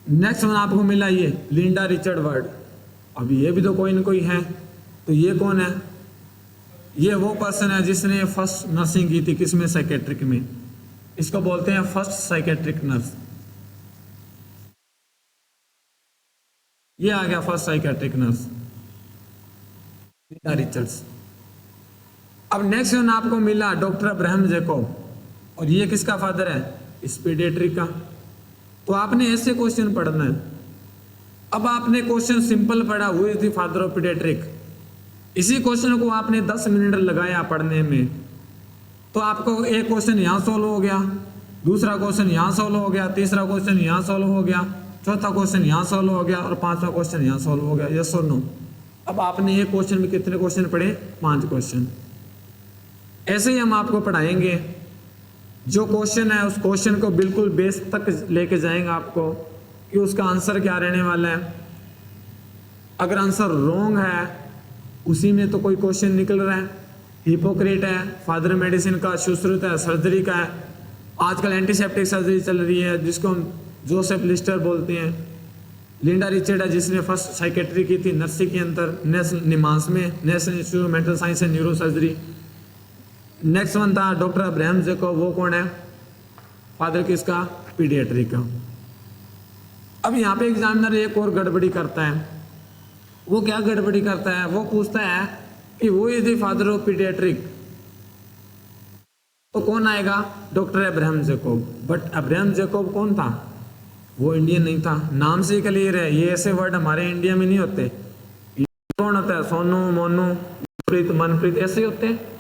नेक्स्ट वन आपको मिला ये लिंडा रिचर्ड वर्ड। अब ये भी तो कोई न कोई है। तो ये कौन है? ये वो पर्सन है जिसने फर्स्ट नर्सिंग की थी। किसमें? साइकेट्रिक में। इसको बोलते हैं फर्स्ट साइकेट्रिक नर्स। ये आ गया first psychiatric nurse, Linda Richards. अब नेक्स्ट वन आपको मिला डॉक्टर अब्राहम जैकब। और ये किसका फादर है? इस पीडियाट्रिक का। तो आपने ऐसे क्वेश्चन पढ़ना है। अब आपने क्वेश्चन सिंपल पढ़ा, who is the father of paediatric. इसी क्वेश्चन को आपने 10 मिनट लगाया पढ़ने में, तो आपको एक क्वेश्चन यहाँ सॉल्व हो गया, दूसरा क्वेश्चन यहाँ सॉल्व हो गया, तीसरा क्वेश्चन यहाँ सॉल्व हो गया, चौथा क्वेश्चन यहाँ सॉल्व हो गया और पांचवा क्वेश्चन यहाँ सॉल्व हो गया। यस और नो? अब आपने एक क्वेश्चन में कितने क्वेश्चन पढ़े? 5 क्वेश्चन। ऐसे ही हम आपको पढ़ाएंगे। जो क्वेश्चन है उस क्वेश्चन को बिल्कुल बेस तक लेके जाएंगे आपको कि उसका आंसर क्या रहने वाला है। अगर आंसर रॉन्ग है उसी में तो कोई क्वेश्चन निकल रहा है। हिपोक्रेट है, फादर मेडिसिन का, सुश्रुत है, सर्जरी का है। आजकल एंटीसेप्टिक सर्जरी चल रही है जिसको हम जोसेफ लिस्टर बोलते हैं। लिंडा रिचर्ड है जिसने फर्स्ट साइकेट्री की थी नर्सिंग के अंदर निमांस में, national institute of mental science and neuro surgery. Next one था डॉक्टर अब्राहम जैकब। वो कौन है? फादर किसका? पीडियाट्रिक का। अब यहाँ पे एग्जामिनर एक और गड़बड़ी करता है। वो क्या गड़बड़ी करता है? वो पूछता है कि वो is the father of paediatric. तो कौन आएगा? Doctor Abraham Jacob. But Abraham Jacob कौन था? वो इंडियन नहीं था। नाम से ही क्लियर है, ये ऐसे वर्ड हमारे इंडिया में नहीं होते। कौन होता है? सोनू, मोनू, प्रीत, मनप्रीत, ऐसे होते हैं।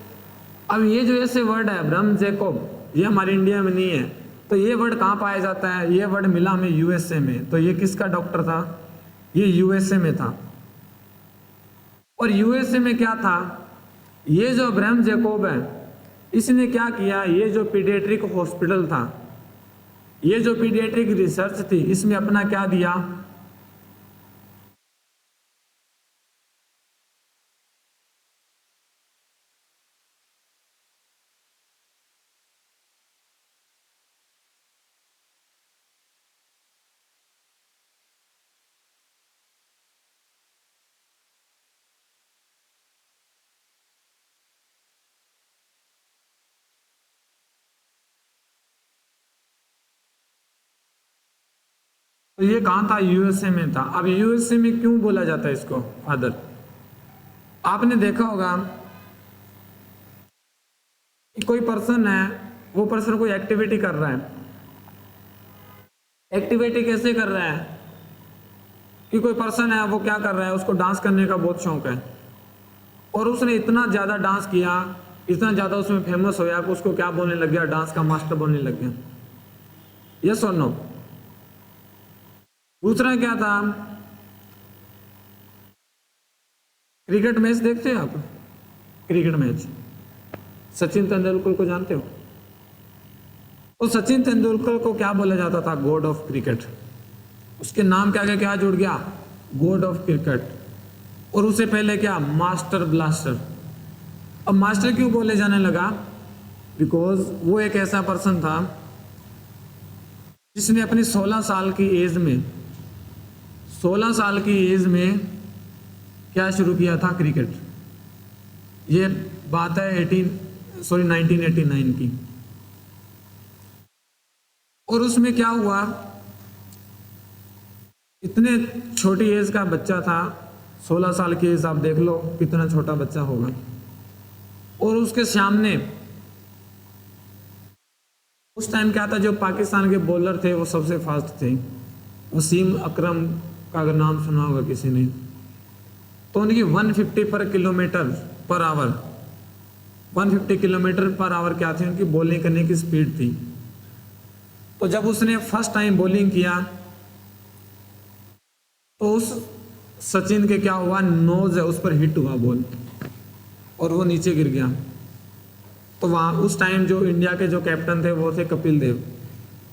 अब ये जो ऐसे वर्ड है अब्राहम जैकब, ये हमारे इंडिया में नहीं है। तो ये वर्ड कहाँ पाया जाता है? ये वर्ड मिला हमें यूएसए में। तो ये किसका डॉक्टर था? ये यूएसए में था। और यूएसए में क्या था? ये जो अब्राहम जैकोब है, इसने क्या किया, ये जो पीडियाट्रिक हॉस्पिटल था, ये जो पीडियाट्रिक रिसर्च थी, इसमें अपना क्या दिया? तो ये कहाँ था? यूएसए में था। अब यूएसए में क्यों बोला जाता है इसको फादर? आपने देखा होगा कि कोई पर्सन है, वो पर्सन कोई एक्टिविटी कर रहा है। एक्टिविटी कैसे कर रहा है? कि कोई पर्सन है, वो क्या कर रहा है, उसको डांस करने का बहुत शौक है, और उसने इतना ज़्यादा डांस किया, इतना ज़्यादा उसमें फेमस होया कि उसको क्या बोलने लग गया? डांस का मास्टर बोलने लग गया। यस और नो? दूसरा क्या था? क्रिकेट मैच देखते हैं आप? क्रिकेट मैच, सचिन तेंदुलकर को जानते हो? तो सचिन तेंदुलकर को क्या बोला जाता था? God of cricket. उसके नाम के आगे क्या जुड़ गया? God of cricket. और उससे पहले क्या? Master blaster. अब मास्टर क्यों बोले जाने लगा? बिकॉज वो एक ऐसा पर्सन था जिसने अपनी 16 साल की एज में 16 साल की एज में क्या शुरू किया था? क्रिकेट। ये बात है 1989 की। और उसमें क्या हुआ, इतने छोटी एज का बच्चा था, 16 साल की एज, आप देख लो कितना छोटा बच्चा होगा। और उसके सामने उस टाइम क्या था, जो पाकिस्तान के बॉलर थे वो सबसे फास्ट थे। वसीम अकरम का अगर नाम सुना होगा किसी ने, तो उनकी 150 पर kilometre per hour 150 kilometre per hour क्या थी उनकी बॉलिंग करने की स्पीड थी। तो जब उसने फर्स्ट टाइम बॉलिंग किया तो उस सचिन के क्या हुआ, नोज है उस पर हिट हुआ बॉल और वो नीचे गिर गया। तो वहाँ उस टाइम जो इंडिया के जो कैप्टन थे वो थे कपिल देव।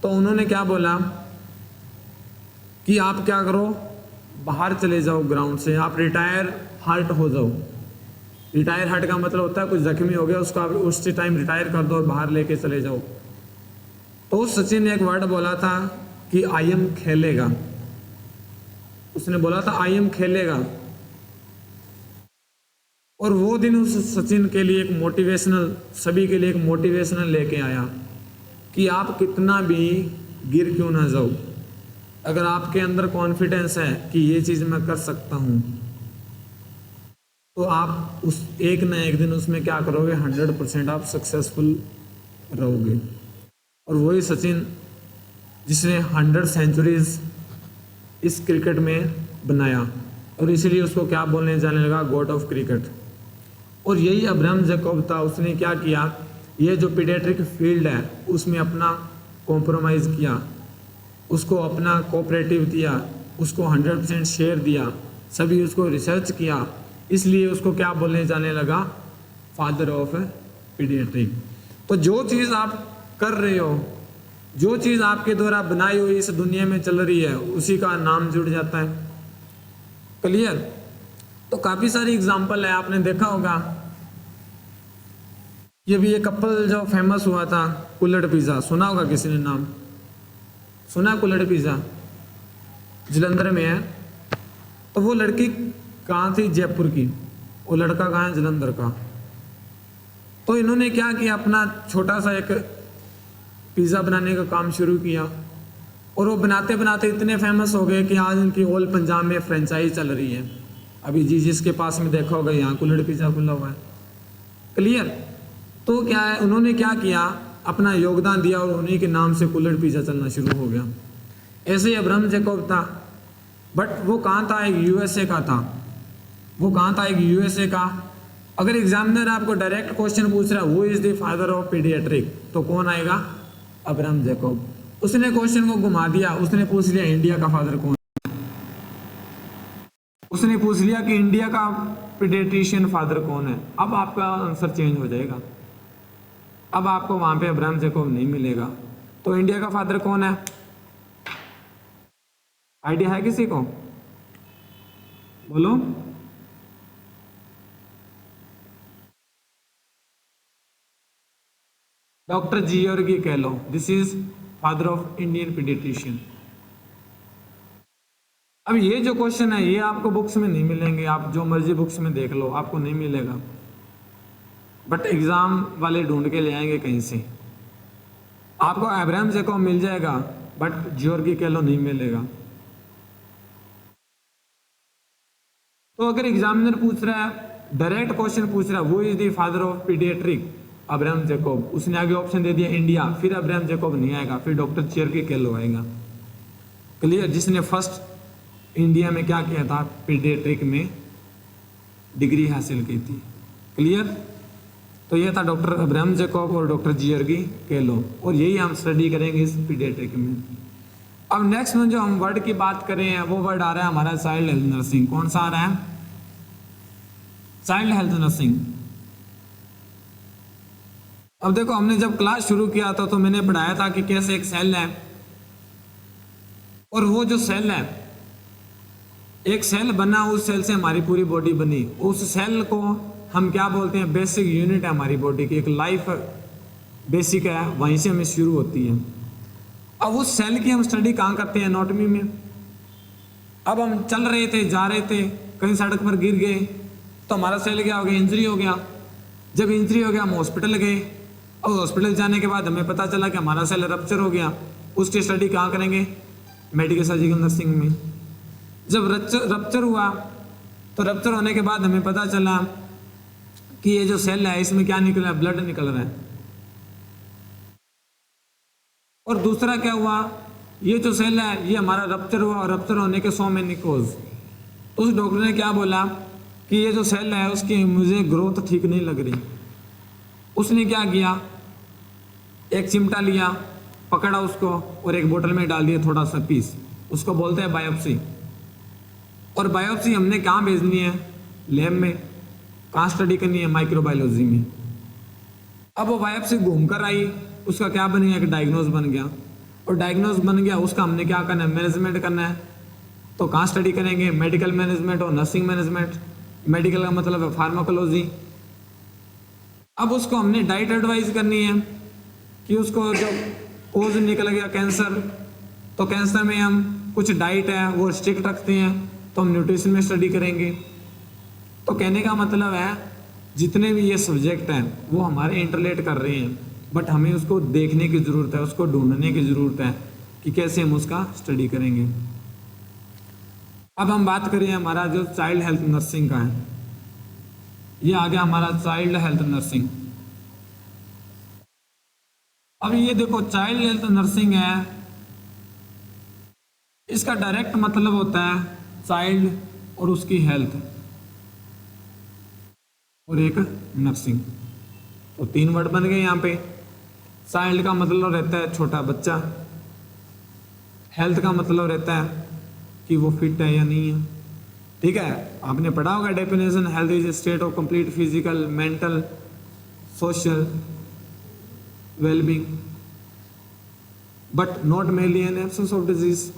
तो उन्होंने क्या बोला कि आप क्या करो, बाहर चले जाओ ग्राउंड से, आप रिटायर हर्ट हो जाओ। रिटायर हर्ट का मतलब होता है कुछ जख्मी हो गया, उसको आप उस टाइम रिटायर कर दो और बाहर लेके चले जाओ। तो सचिन ने एक वर्ड बोला था कि आई एम खेलेगा। उसने बोला था आई एम खेलेगा। और वो दिन उस सचिन के लिए एक मोटिवेशनल, सभी के लिए एक मोटिवेशनल लेके आया कि आप कितना भी गिर क्यों ना जाओ, अगर आपके अंदर कॉन्फिडेंस है कि ये चीज़ मैं कर सकता हूँ, तो आप उस एक ना एक दिन उसमें क्या करोगे, 100% आप सक्सेसफुल रहोगे। और वही सचिन जिसने 100 सेंचुरीज इस क्रिकेट में बनाया, और इसीलिए उसको क्या बोलने जाने लगा, गॉड ऑफ क्रिकेट। और यही अब्राहम जैकोब था, उसने क्या किया, ये जो पीडियाट्रिक फील्ड है उसमें अपना कॉम्प्रोमाइज़ किया, उसको अपना कोऑपरेटिव दिया, उसको 100% शेयर दिया, सभी उसको रिसर्च किया, इसलिए उसको क्या बोलने जाने लगा, फादर ऑफ पीडियाट्रिक। तो जो चीज़ आप कर रहे हो, जो चीज़ आपके द्वारा बनाई हुई इस दुनिया में चल रही है, उसी का नाम जुड़ जाता है। क्लियर? तो काफ़ी सारी एग्जाम्पल है, आपने देखा होगा। ये भी एक कपल जो फेमस हुआ था, कुल्हड़ पिज़्ज़ा, सुना होगा किसी ने नाम? सुना कुल्हड़ पिज़्ज़ा? जलंधर में है। तो वो लड़की कहाँ थी? जयपुर की। वो लड़का कहाँ है? जलंधर का। तो इन्होंने क्या किया, अपना छोटा सा एक पिज़्ज़ा बनाने का काम शुरू किया, और वो बनाते बनाते इतने फेमस हो गए कि आज इनकी ऑल पंजाब में फ्रेंचाइज चल रही है। अभी जिसके पास में देखा होगा यहाँ कुल्हड़ पिज़्ज़ा खुला हुआ है। क्लियर? तो क्या है, उन्होंने क्या किया, अपना योगदान दिया और उन्हीं के नाम से कुल्हड़ पिज़्ज़ा चलना शुरू हो गया। ऐसे ही अब्राहम जैकोब था, बट वो कहाँ था? एक यूएसए का था। वो कहाँ था? एक यूएसए का। अगर एग्जामिनर आपको डायरेक्ट क्वेश्चन पूछ रहा है who is the father of paediatric, तो कौन आएगा? Abraham Jacob. उसने क्वेश्चन को घुमा दिया, उसने पूछ लिया इंडिया का फादर कौन, उसने पूछ लिया कि इंडिया का पीडियाट्रिशियन फादर कौन है। अब आपका आंसर चेंज हो जाएगा, अब आपको वहां पे अब्राहम जैकब नहीं मिलेगा। तो इंडिया का फादर कौन है, आइडिया है किसी को? बोलो। डॉक्टर जियोर्गी कैलो, this is father of Indian paediatrician. अब ये जो क्वेश्चन है ये आपको बुक्स में नहीं मिलेंगे, आप जो मर्जी बुक्स में देख लो आपको नहीं मिलेगा, बट एग्जाम वाले ढूंढ के ले आएंगे कहीं से। आपको अब्राहम जैकब मिल जाएगा बट जियोर्गी कैलो नहीं मिलेगा। तो अगर एग्जामिनर पूछ रहा है, डायरेक्ट क्वेश्चन पूछ रहा है, वो is the father of paediatric, Abraham Jacob, उसने आगे ऑप्शन दे दिया इंडिया, फिर अब्राहम जैकब नहीं आएगा, फिर डॉक्टर जियोर्गी कैलो आएगा। क्लियर? जिसने फर्स्ट इंडिया में क्या किया था, पीडियाट्रिक में डिग्री हासिल की थी। क्लियर? तो ये था डॉक्टर अब्राहम जैकब और डॉक्टर जियोर्गी कैलो, और यही हम स्टडी करेंगे इस पीडियाट्रिक में। अब नेक्स्ट में जो हम वर्ड की बात करें हैं वो वर्ड आ रहा है हमारा चाइल्ड हेल्थ नर्सिंग। कौन सा आ रहा है? Child health nursing. अब देखो हमने जब क्लास शुरू किया था तो मैंने पढ़ाया था कि कैसे एक सेल है, और वो जो सेल है, एक सेल बना, उस सेल से हमारी पूरी बॉडी बनी। उस सेल को हम क्या बोलते हैं? बेसिक यूनिट है हमारी बॉडी की, एक लाइफ बेसिक है, वहीं से हमें शुरू होती है। अब उस सेल की हम स्टडी कहाँ करते हैं? एनाटॉमी में। अब हम चल रहे थे, जा रहे थे, कहीं सड़क पर गिर गए तो हमारा सेल क्या हो गया? इंजरी हो गया। जब इंजरी हो गया हम हॉस्पिटल गए, और हॉस्पिटल जाने के बाद हमें पता चला कि हमारा सेल रप्चर हो गया। उसकी स्टडी कहाँ करेंगे? मेडिकल सर्जिकल नर्सिंग में। जब रप्चर हुआ तो रप्चर होने के बाद हमें पता चला कि ये जो सेल है इसमें क्या निकल रहा है? ब्लड निकल रहा है। और दूसरा क्या हुआ? ये जो सेल है ये हमारा रप्चर हुआ, और रप्चर होने के 100 मेनी कॉज। उस डॉक्टर ने क्या बोला कि ये जो सेल है उसकी मुझे ग्रोथ ठीक नहीं लग रही। उसने क्या किया? एक चिमटा लिया, पकड़ा उसको और एक बोतल में डाल दिया थोड़ा सा पीस, उसको बोलते हैं बायोप्सी। और बायोप्सी हमने कहाँ भेजनी है? लैब में। कहाँ स्टडी करनी है? माइक्रोबायोलॉजी में। अब वो बायोप्सी घूम कर आई, उसका क्या बन गया? एक डायग्नोज बन गया, और डायग्नोज बन गया उसका हमने क्या करना है? मैनेजमेंट करना है। तो कहाँ स्टडी करेंगे? मेडिकल मैनेजमेंट और नर्सिंग मैनेजमेंट। मेडिकल का मतलब है फार्माकोलॉजी। अब उसको हमने डाइट एडवाइज करनी है कि उसको जो कोज निकल गया कैंसर, तो कैंसर में हम कुछ डाइट है वो स्ट्रिक्ट रखते हैं, तो हम न्यूट्रिशन में स्टडी करेंगे। तो कहने का मतलब है जितने भी ये सब्जेक्ट हैं वो हमारे इंटरलेट कर रहे हैं, बट हमें उसको देखने की ज़रूरत है, उसको ढूंढने की ज़रूरत है कि कैसे हम उसका स्टडी करेंगे। अब हम बात करें हमारा जो चाइल्ड हेल्थ नर्सिंग का है, ये आ गया हमारा चाइल्ड हेल्थ नर्सिंग। अब ये देखो चाइल्ड हेल्थ नर्सिंग है, इसका डायरेक्ट मतलब होता है चाइल्ड और उसकी हेल्थ और एक नर्सिंग। तो 3 वर्ड बन गए यहाँ पे। चाइल्ड का मतलब रहता है छोटा बच्चा, हेल्थ का मतलब रहता है कि वो फिट है या नहीं है। ठीक है, आपने पढ़ा होगा definition, health is state of complete physical, mental, social wellbeing but not mainly an absence of disease.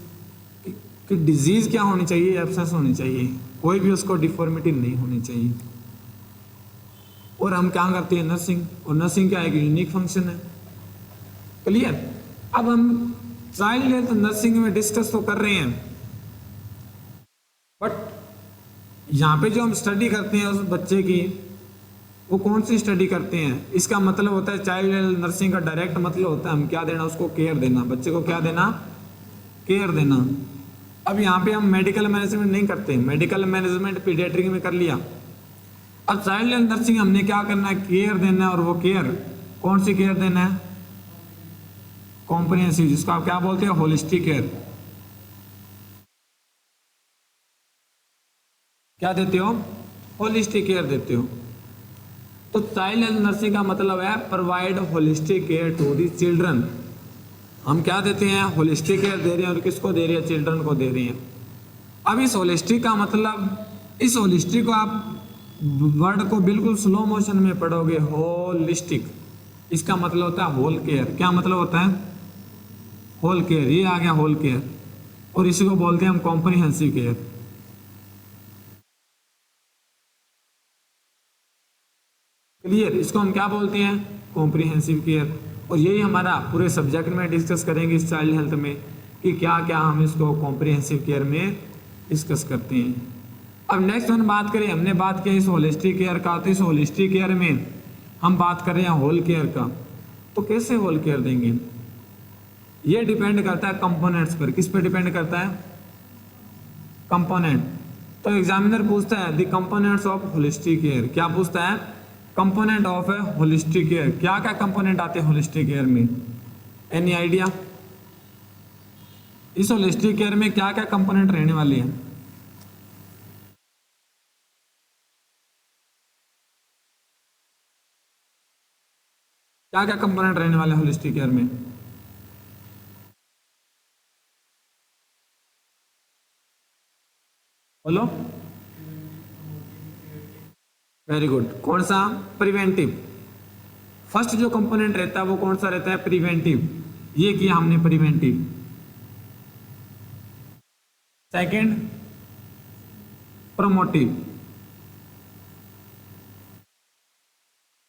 कि डिजीज क्या होनी चाहिए? एब्सेंस होनी चाहिए, कोई भी उसको डिफॉर्मिटी नहीं होनी चाहिए। और हम क्या करते हैं? नर्सिंग। और नर्सिंग क्या है? कि यूनिक फंक्शन है। क्लियर? अब हम चाइल्ड हेल्थ नर्सिंग में डिस्कस तो कर रहे हैं, बट यहाँ पे जो हम स्टडी करते हैं उस बच्चे की, वो कौन सी स्टडी करते हैं? इसका मतलब होता है चाइल्ड हेल्थ नर्सिंग का डायरेक्ट मतलब होता है हम क्या देना? उसको केयर देना। बच्चे को क्या देना? केयर देना। अब यहाँ पे हम मेडिकल मैनेजमेंट नहीं करते, मेडिकल मैनेजमेंट पीडियाट्रिक में कर लिया। अब चाइल्ड हेल्थ नर्सिंग हमने क्या करना है? केयर देना है। और वो केयर कौन सी केयर देना है? कॉम्प्रिहेंसिव, जिसको आप क्या बोलते हैं? Holistic care. क्या देते हो? होलिस्टिक केयर देते हो। तो चाइल्ड हेल्थ नर्सिंग का मतलब है provide holistic care to the children हम क्या देते हैं, होलिस्टिक केयर दे रहे हैं, और किसको दे रहे हैं, चिल्ड्रन को दे रहे हैं। अब इस होलिस्टिक का मतलब, इस होलिस्टिक को आप वर्ड को बिल्कुल स्लो मोशन में पढ़ोगे, होलिस्टिक, इसका मतलब होता है होल केयर। क्या मतलब होता है, होल केयर, ये आ गया होल केयर, और इसी को बोलते हैं हम कॉम्प्रिहेंसिव केयर। क्लियर, इसको हम क्या बोलते हैं, कॉम्प्रिहेंसिव केयर। और यही हमारा पूरे सब्जेक्ट में डिस्कस करेंगे इस चाइल्ड हेल्थ में, कि क्या क्या हम इसको कॉम्प्रिहेंसिव केयर में डिस्कस करते हैं। अब नेक्स्ट हम बात करें, हमने बात की इस होलिस्टिक केयर का, तो इस होलिस्टिक केयर में हम बात कर रहे हैं होल केयर का। तो कैसे होल केयर देंगे, ये डिपेंड करता है कंपोनेंट्स पर। किस पर डिपेंड करता है, कंपोनेंट। तो एग्जामिनर पूछता है the components of holistic care, क्या पूछता है, component of A holistic care. क्या क्या कंपोनेंट आते हैं होलिस्टिक केयर में, एनी आइडिया, इस होलिस्टिक केयर में क्या क्या कंपोनेंट रहने वाले हैं। क्या क्या कंपोनेंट रहने वाले हैं होलिस्टिक केयर में, बोलो। वेरी गुड, कौन सा, प्रिवेंटिव। फर्स्ट जो कंपोनेंट रहता है वो कौन सा रहता है, प्रिवेंटिव, ये किया हमने preventive. Second promotive,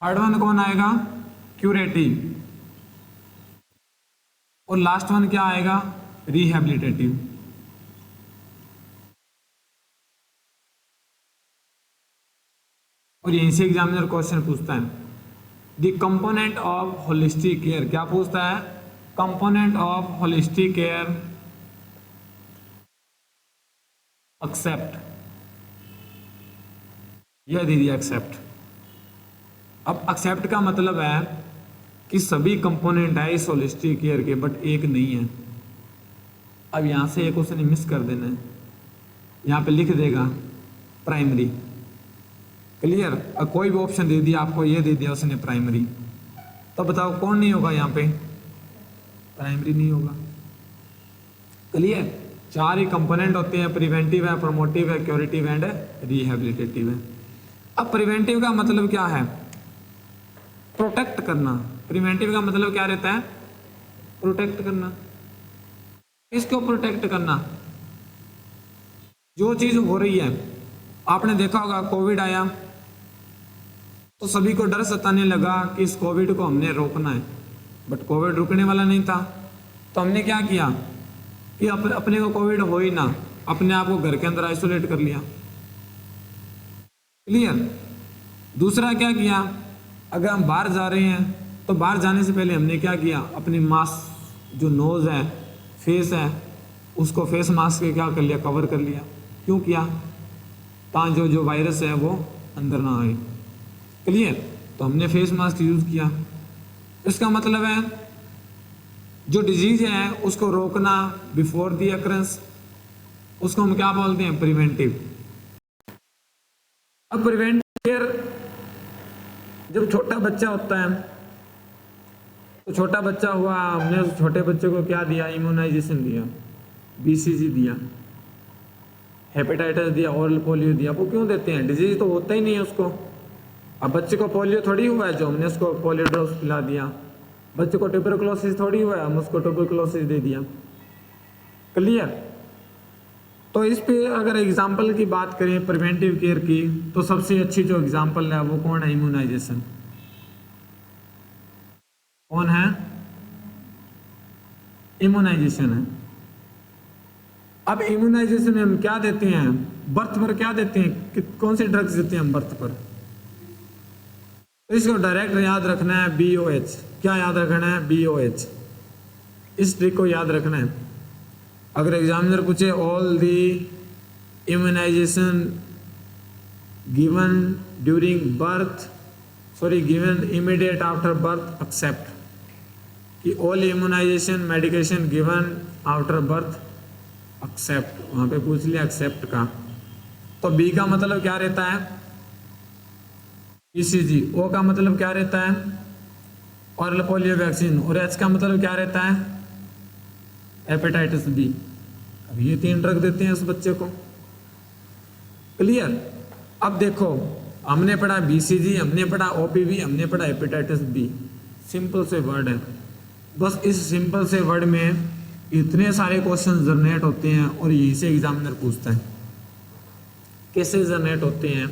third one कौन आएगा, क्यूरेटिव, और लास्ट वन क्या आएगा, रिहेबिलिटेटिव। और यहीं से एग्जामिनर क्वेश्चन पूछता है the component of holistic care, क्या पूछता है, component of holistic care except, यह दे दिया एक्सेप्ट। अब एक्सेप्ट का मतलब है कि सभी कंपोनेंट है इस होलिस्टिक केयर के, बट एक नहीं है। अब यहां से एक उसने मिस कर देना है, यहां पे लिख देगा प्राइमरी। क्लियर, कोई भी ऑप्शन दे दिया आपको, ये दे दिया उसने प्राइमरी, तो बताओ कौन नहीं होगा यहाँ पे, प्राइमरी नहीं होगा। क्लियर, चार ही कंपोनेंट होते हैं, प्रिवेंटिव है, प्रोमोटिव है, क्यूरेटिव एंड रिहेबिलिटेटिव है। अब प्रिवेंटिव का मतलब क्या है, प्रोटेक्ट करना। प्रिवेंटिव का मतलब क्या रहता है, प्रोटेक्ट करना। इसको प्रोटेक्ट करना, जो चीज हो रही है, आपने देखा होगा कोविड आया तो सभी को डर सताने लगा कि इस कोविड को हमने रोकना है, बट कोविड रुकने वाला नहीं था। तो हमने क्या किया कि अपने को कोविड हो ही ना, अपने आप को घर के अंदर आइसोलेट कर लिया। क्लियर, दूसरा क्या किया, अगर हम बाहर जा रहे हैं तो बाहर जाने से पहले हमने क्या किया, अपनी मास्क, जो नोज है, फेस है, उसको फेस मास्क के क्या कर लिया, कवर कर लिया। क्यों किया, ताकि जो वायरस है वो अंदर ना आए। क्लियर, तो हमने फेस मास्क यूज किया। इसका मतलब है जो डिजीज है उसको रोकना बिफोर द अकरेंस, उसको हम क्या बोलते हैं, प्रिवेंटिव। अब प्रिवेंटिव केयर, जब छोटा बच्चा होता है तो छोटा बच्चा हुआ, हमने उस छोटे बच्चे को क्या दिया, इम्यूनाइजेशन दिया, बीसीजी दिया, हेपेटाइटिस दिया, ओरल पोलियो दिया। वो क्यों देते हैं, डिजीज तो होता ही नहीं है उसको। अब बच्चे को पोलियो थोड़ी हुआ है जो हमने उसको पोलियो ड्रॉप्स पिला दिया, बच्चे को ट्यूबरकुलोसिस थोड़ी हुआ है हम उसको ट्यूबरकुलोसिस दे दिया। क्लियर, तो इस पे अगर एग्जाम्पल की बात करें प्रिवेंटिव केयर की, तो सबसे अच्छी जो एग्जाम्पल है वो कौन है, इम्यूनाइजेशन। कौन है, इम्यूनाइजेशन है। अब इम्यूनाइजेशन में हम क्या देते हैं, बर्थ पर क्या देते हैं, कौन सी ड्रग्स देते हैं हम बर्थ पर। तो इसको डायरेक्ट याद रखना है, BOH। क्या याद रखना है, BOH। इस ट्रिक को याद रखना है। अगर एग्जामिनर पूछे all the immunisation given during birth, sorry given immediate after birth except, कि all immunisation medication given after birth except, वहां पे पूछ लिया एक्सेप्ट का। तो बी का मतलब क्या रहता है, BCG। ओ का मतलब क्या रहता है, ओरल पोलियो वैक्सीन। और एच का मतलब क्या रहता है, हेपेटाइटिस बी। अब ये 3 ड्रग देते हैं उस बच्चे को। क्लियर। अब देखो हमने पढ़ा बीसीजी, हमने पढ़ा ओपीवी, हमने पढ़ा हेपेटाइटिस बी। सिंपल से वर्ड है, बस इस सिंपल से वर्ड में इतने सारे क्वेश्चन जनरेट होते हैं और यही से एग्जामिनर पूछता है कैसे जनरेट होते हैं।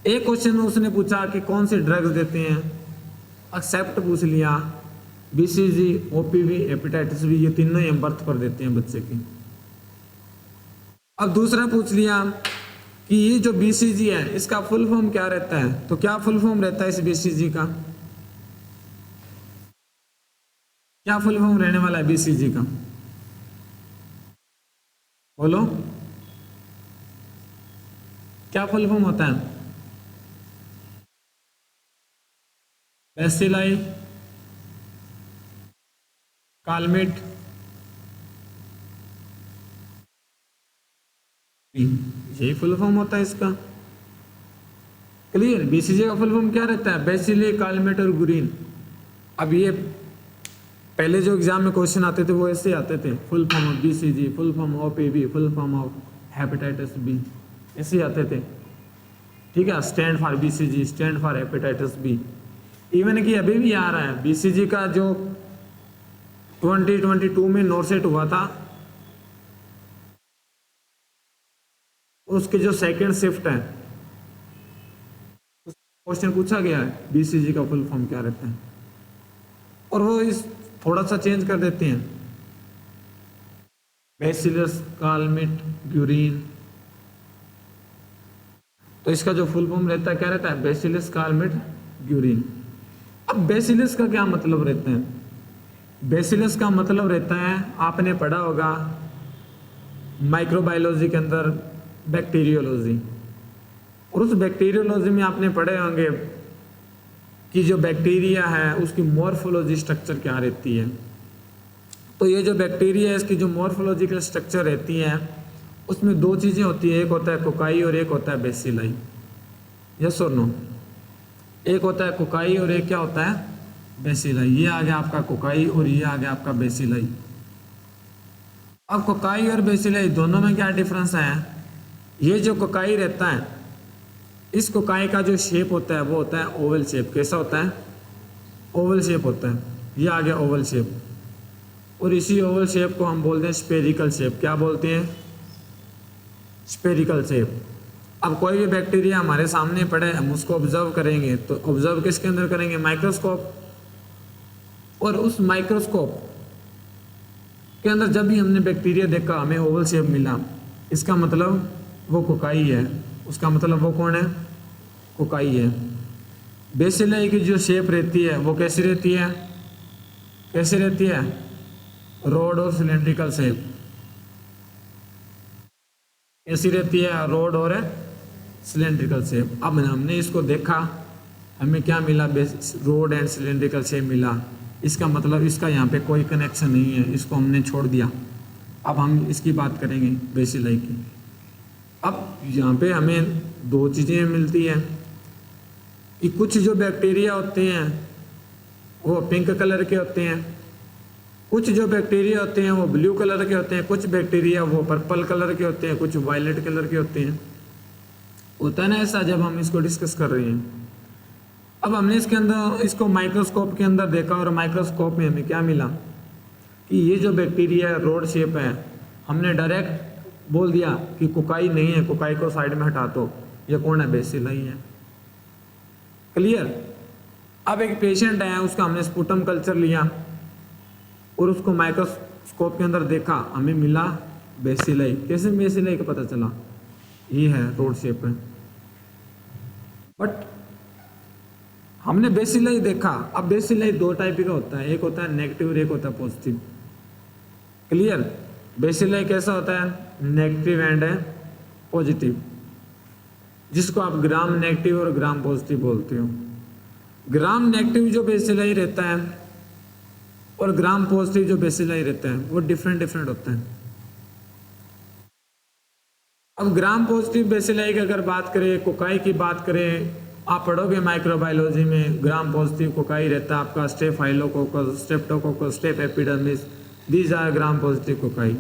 एक क्वेश्चन में उसने पूछा कि कौन से ड्रग्स देते हैं, एक्सेप्ट पूछ लिया, बीसीजी, ओपीवी, हेपेटाइटिस बी, ये तीनों ही हम बर्थ पर देते हैं बच्चे की। अब दूसरा पूछ लिया कि ये जो बीसीजी है इसका फुल फॉर्म क्या रहता है, तो क्या फुल फॉर्म रहता है इस बीसीजी का, क्या फुल फॉर्म रहने वाला है बीसीजी का, बोलो क्या फुल फॉर्म होता है। बेसिलाई कालमेट यही फुल फॉर्म होता है इसका। क्लियर। बीसीजी का फुल फॉर्म क्या रहता है, बेसिले कालमेट और गुरीन। अब ये पहले जो एग्जाम में क्वेश्चन आते थे वो ऐसे आते थे, full form of BCG, full form of OPV, full form of hepatitis B, ऐसे ही आते थे। ठीक है, stand for BCG, stand for hepatitis B. Even कि अभी भी आ रहा है बीसीजी का जो 2022 में नॉर्सेट हुआ था, उसके जो सेकंड शिफ्ट है क्वेश्चन पूछा गया है बीसीजी का फुल फॉर्म क्या रहता है, और वो इस थोड़ा सा चेंज कर देते हैं, बेसिलस कालमेट ग्यूरिन। तो इसका जो फुल फॉर्म रहता है क्या रहता है, बेसिलस कालमेट ग्यूरिन। अब बेसिलस का क्या मतलब रहता है, बेसिलस का मतलब रहता है, आपने पढ़ा होगा माइक्रोबायोलॉजी के अंदर बैक्टीरियोलॉजी, और उस बैक्टीरियोलॉजी में आपने पढ़े होंगे कि जो बैक्टीरिया है उसकी मॉर्फोलॉजी स्ट्रक्चर क्या रहती है। तो ये जो बैक्टीरिया है इसकी जो मॉर्फोलॉजिकल स्ट्रक्चर रहती है उसमें 2 चीज़ें होती है, एक होता है कोकाई और एक होता है बेसिलाई। यस और नो, एक होता है कोकाई और एक क्या होता है बेसिलाई। ये आ गया आपका कोकाई और ये आ गया आपका बेसिलाई। अब कोकाई और बेसिलाई दोनों में क्या डिफरेंस है, ये जो कोकाई रहता है इस कोकाई का जो शेप होता है वो होता है ओवल शेप। कैसा होता है, ओवल शेप होता है। ये आ गया ओवल शेप, और इसी ओवल शेप को हम बोलते हैं स्पेरिकल शेप। क्या बोलते हैं, स्पेरिकल शेप। अब कोई भी बैक्टीरिया हमारे सामने पड़े, हम उसको ऑब्जर्व करेंगे, तो ऑब्जर्व किसके अंदर करेंगे, माइक्रोस्कोप। और उस माइक्रोस्कोप के अंदर जब भी हमने बैक्टीरिया देखा हमें ओवल शेप मिला, इसका मतलब वो कोकाई है। उसका मतलब वो कौन है, कोकाई है। बेसिलाई की जो शेप रहती है वो कैसी रहती है, कैसी रहती है, रोड और सिलेंड्रिकल शेप। कैसी रहती है, रोड और सिलेंड्रिकल शेप। अब हमने इसको देखा, हमें क्या मिला, रोड एंड सिलेंड्रिकल शेप मिला। इसका मतलब इसका यहाँ पे कोई कनेक्शन नहीं है, इसको हमने छोड़ दिया। अब हम इसकी बात करेंगे बेसिलाई की। अब यहाँ पे हमें 2 चीज़ें मिलती हैं कि कुछ जो बैक्टीरिया होते हैं वो पिंक कलर के होते हैं, कुछ जो बैक्टीरिया होते हैं वो ब्लू कलर के होते हैं, कुछ बैक्टीरिया वो पर्पल कलर के होते हैं, कुछ वायलेट कलर के होते हैं। होता है ना ऐसा जब हम इसको डिस्कस कर रहे हैं। अब हमने इसके अंदर इसको माइक्रोस्कोप के अंदर देखा और माइक्रोस्कोप में हमें क्या मिला कि ये जो बैक्टीरिया रोड शेप है, हमने डायरेक्ट बोल दिया कि कोकाई नहीं है, कोकाई को साइड में हटा दो, ये कौन है, बेसिलाई है। क्लियर। अब एक पेशेंट है, उसका हमने स्पुटम कल्चर लिया और उसको माइक्रोस्कोप के अंदर देखा, हमें मिला बेसिलाई। कैसे बेसिलाई का पता चला, ये है रोड शेप है। बट हमने बेसिलाई देखा। अब बेसिलाई 2 टाइप का होता है, एक होता है नेगेटिव और एक होता है पॉजिटिव। क्लियर। बेसिलाई कैसा होता है, नेगेटिव एंड है पॉजिटिव, जिसको आप ग्राम नेगेटिव और ग्राम पॉजिटिव बोलते हो। ग्राम नेगेटिव जो बेसिलाई रहता है और ग्राम पॉजिटिव जो बेसिलाई रहता है वो डिफरेंट होता है। अब ग्राम पॉजिटिव बेसिलाई की अगर बात करें, कोकाई की बात करें, आप पढ़ोगे माइक्रोबायोलॉजी में, ग्राम पॉजिटिव कोकाई रहता है आपका staphylococcus, streptococcus, staph epidermidis, these are gram positive cocci.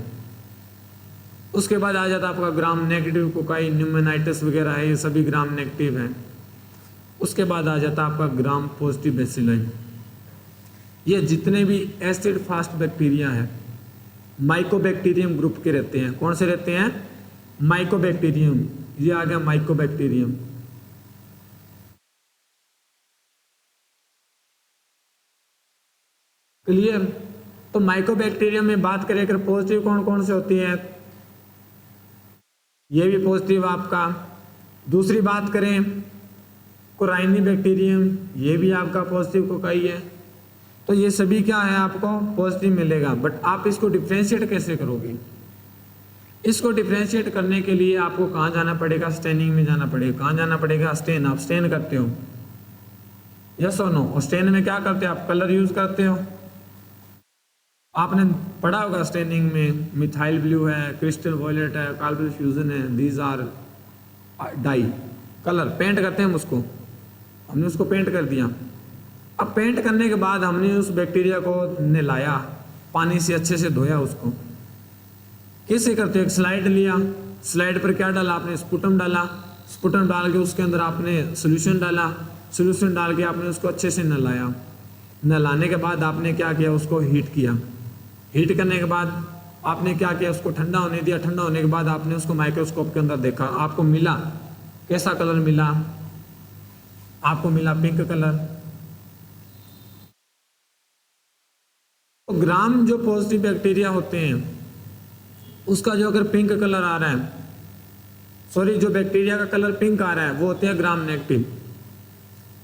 उसके बाद आ जाता आपका ग्राम नेगेटिव कोकाई, न्यूमेनाइटिस वगैरह है, ये सभी ग्राम नेगेटिव हैं। उसके बाद आ जाता आपका ग्राम पॉजिटिव बेसिलाई। ये जितने भी एसिड फास्ट बैक्टीरिया हैं माइकोबैक्टीरियम ग्रुप के रहते हैं। कौन से रहते हैं? माइकोबैक्टीरियम। ये आ गया माइकोबैक्टीरियम। क्लियर? तो माइकोबैक्टीरियम में बात करें अगर पॉजिटिव कौन कौन से होती है, ये भी पॉजिटिव आपका। दूसरी बात करें कोराइनी बैक्टीरियम, ये भी आपका पॉजिटिव कोकाई है। तो ये सभी क्या है आपको पॉजिटिव मिलेगा। बट आप इसको डिफ्रेंशिएट कैसे करोगे? इसको डिफ्रेंशिएट करने के लिए आपको कहाँ जाना पड़ेगा? स्टेनिंग में जाना पड़ेगा। कहाँ जाना पड़ेगा? स्टेन। आप स्टेन करते हो, यस और नो? और स्टेन में क्या करते हो आप? कलर यूज करते हो। आपने पढ़ा होगा स्टेनिंग में मिथाइल ब्लू है, क्रिस्टल वॉयलेट है, कार्बन फ्यूजन है, these are dye colour. Paint करते हैं हम उसको, हमने उसको पेंट कर दिया। अब पेंट करने के बाद हमने उस बैक्टीरिया को नहलाया, पानी से अच्छे से धोया उसको। कैसे करते हो? एक स्लाइड लिया, स्लाइड पर क्या डाला आपने? स्पुटम डाला। स्पुटम डाल के उसके अंदर आपने सोल्यूशन डाला, सोल्यूशन डाल के आपने उसको अच्छे से नहलाया। नहलाने के बाद आपने क्या किया? उसको हीट किया। हीट करने के बाद आपने क्या किया? उसको ठंडा होने दिया। ठंडा होने के बाद आपने उसको माइक्रोस्कोप के अंदर देखा। आपको मिला कैसा कलर मिला? आपको मिला पिंक कलर। तो ग्राम जो पॉजिटिव बैक्टीरिया होते हैं उसका जो अगर पिंक कलर आ रहा है, सॉरी जो बैक्टीरिया का कलर पिंक आ रहा है वो होते हैं ग्राम नेगेटिव।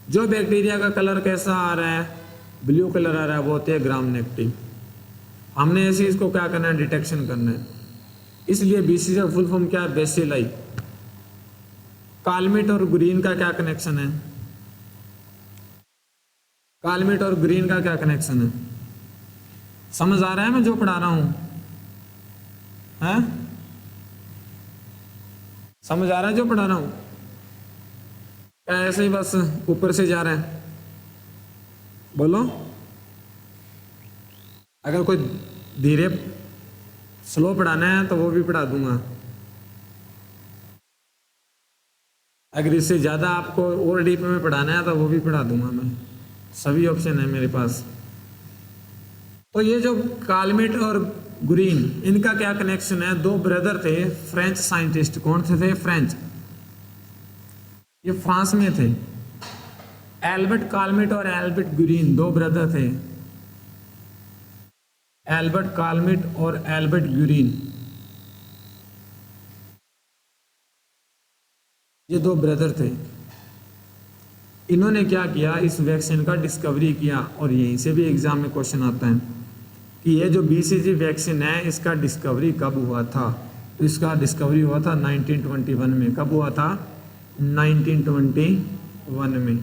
जो बैक्टीरिया का कलर कैसा आ रहा है? ब्लू कलर आ रहा है, वो होते हैं ग्राम नेगेटिव। हमने ऐसे इसको क्या करना है? डिटेक्शन करना है। इसलिए बीसी का फुल फॉर्म क्या है? बेसिलाई। कालमेट और ग्रीन का क्या कनेक्शन है? कालमेट और ग्रीन का क्या कनेक्शन है? समझ आ रहा है मैं जो पढ़ा रहा हूं? है समझ आ रहा है जो पढ़ा रहा हूं? क्या ऐसे ही बस ऊपर से जा रहा है? बोलो। अगर कोई धीरे स्लो पढ़ाना है तो वो भी पढ़ा दूंगा। अगर इससे ज़्यादा आपको और डीप में पढ़ाना है तो वो भी पढ़ा दूंगा मैं। सभी ऑप्शन है मेरे पास। तो ये जो कालमेट और ग्रीन, इनका क्या कनेक्शन है? दो ब्रदर थे, फ्रेंच साइंटिस्ट। कौन थे? फ्रेंच। ये फ्रांस में थे। एल्बर्ट कालमेट और एल्बर्ट ग्रीन, दो ब्रदर थे। एल्बर्ट कालमेट और एल्बर्ट ग्रीन, ये दो ब्रदर थे। इन्होंने क्या किया? इस वैक्सीन का डिस्कवरी किया। और यहीं से भी एग्जाम में क्वेश्चन आता है कि ये जो बीसीजी वैक्सीन है इसका डिस्कवरी कब हुआ था? तो इसका डिस्कवरी हुआ था 1921 में। कब हुआ था? 1921 में।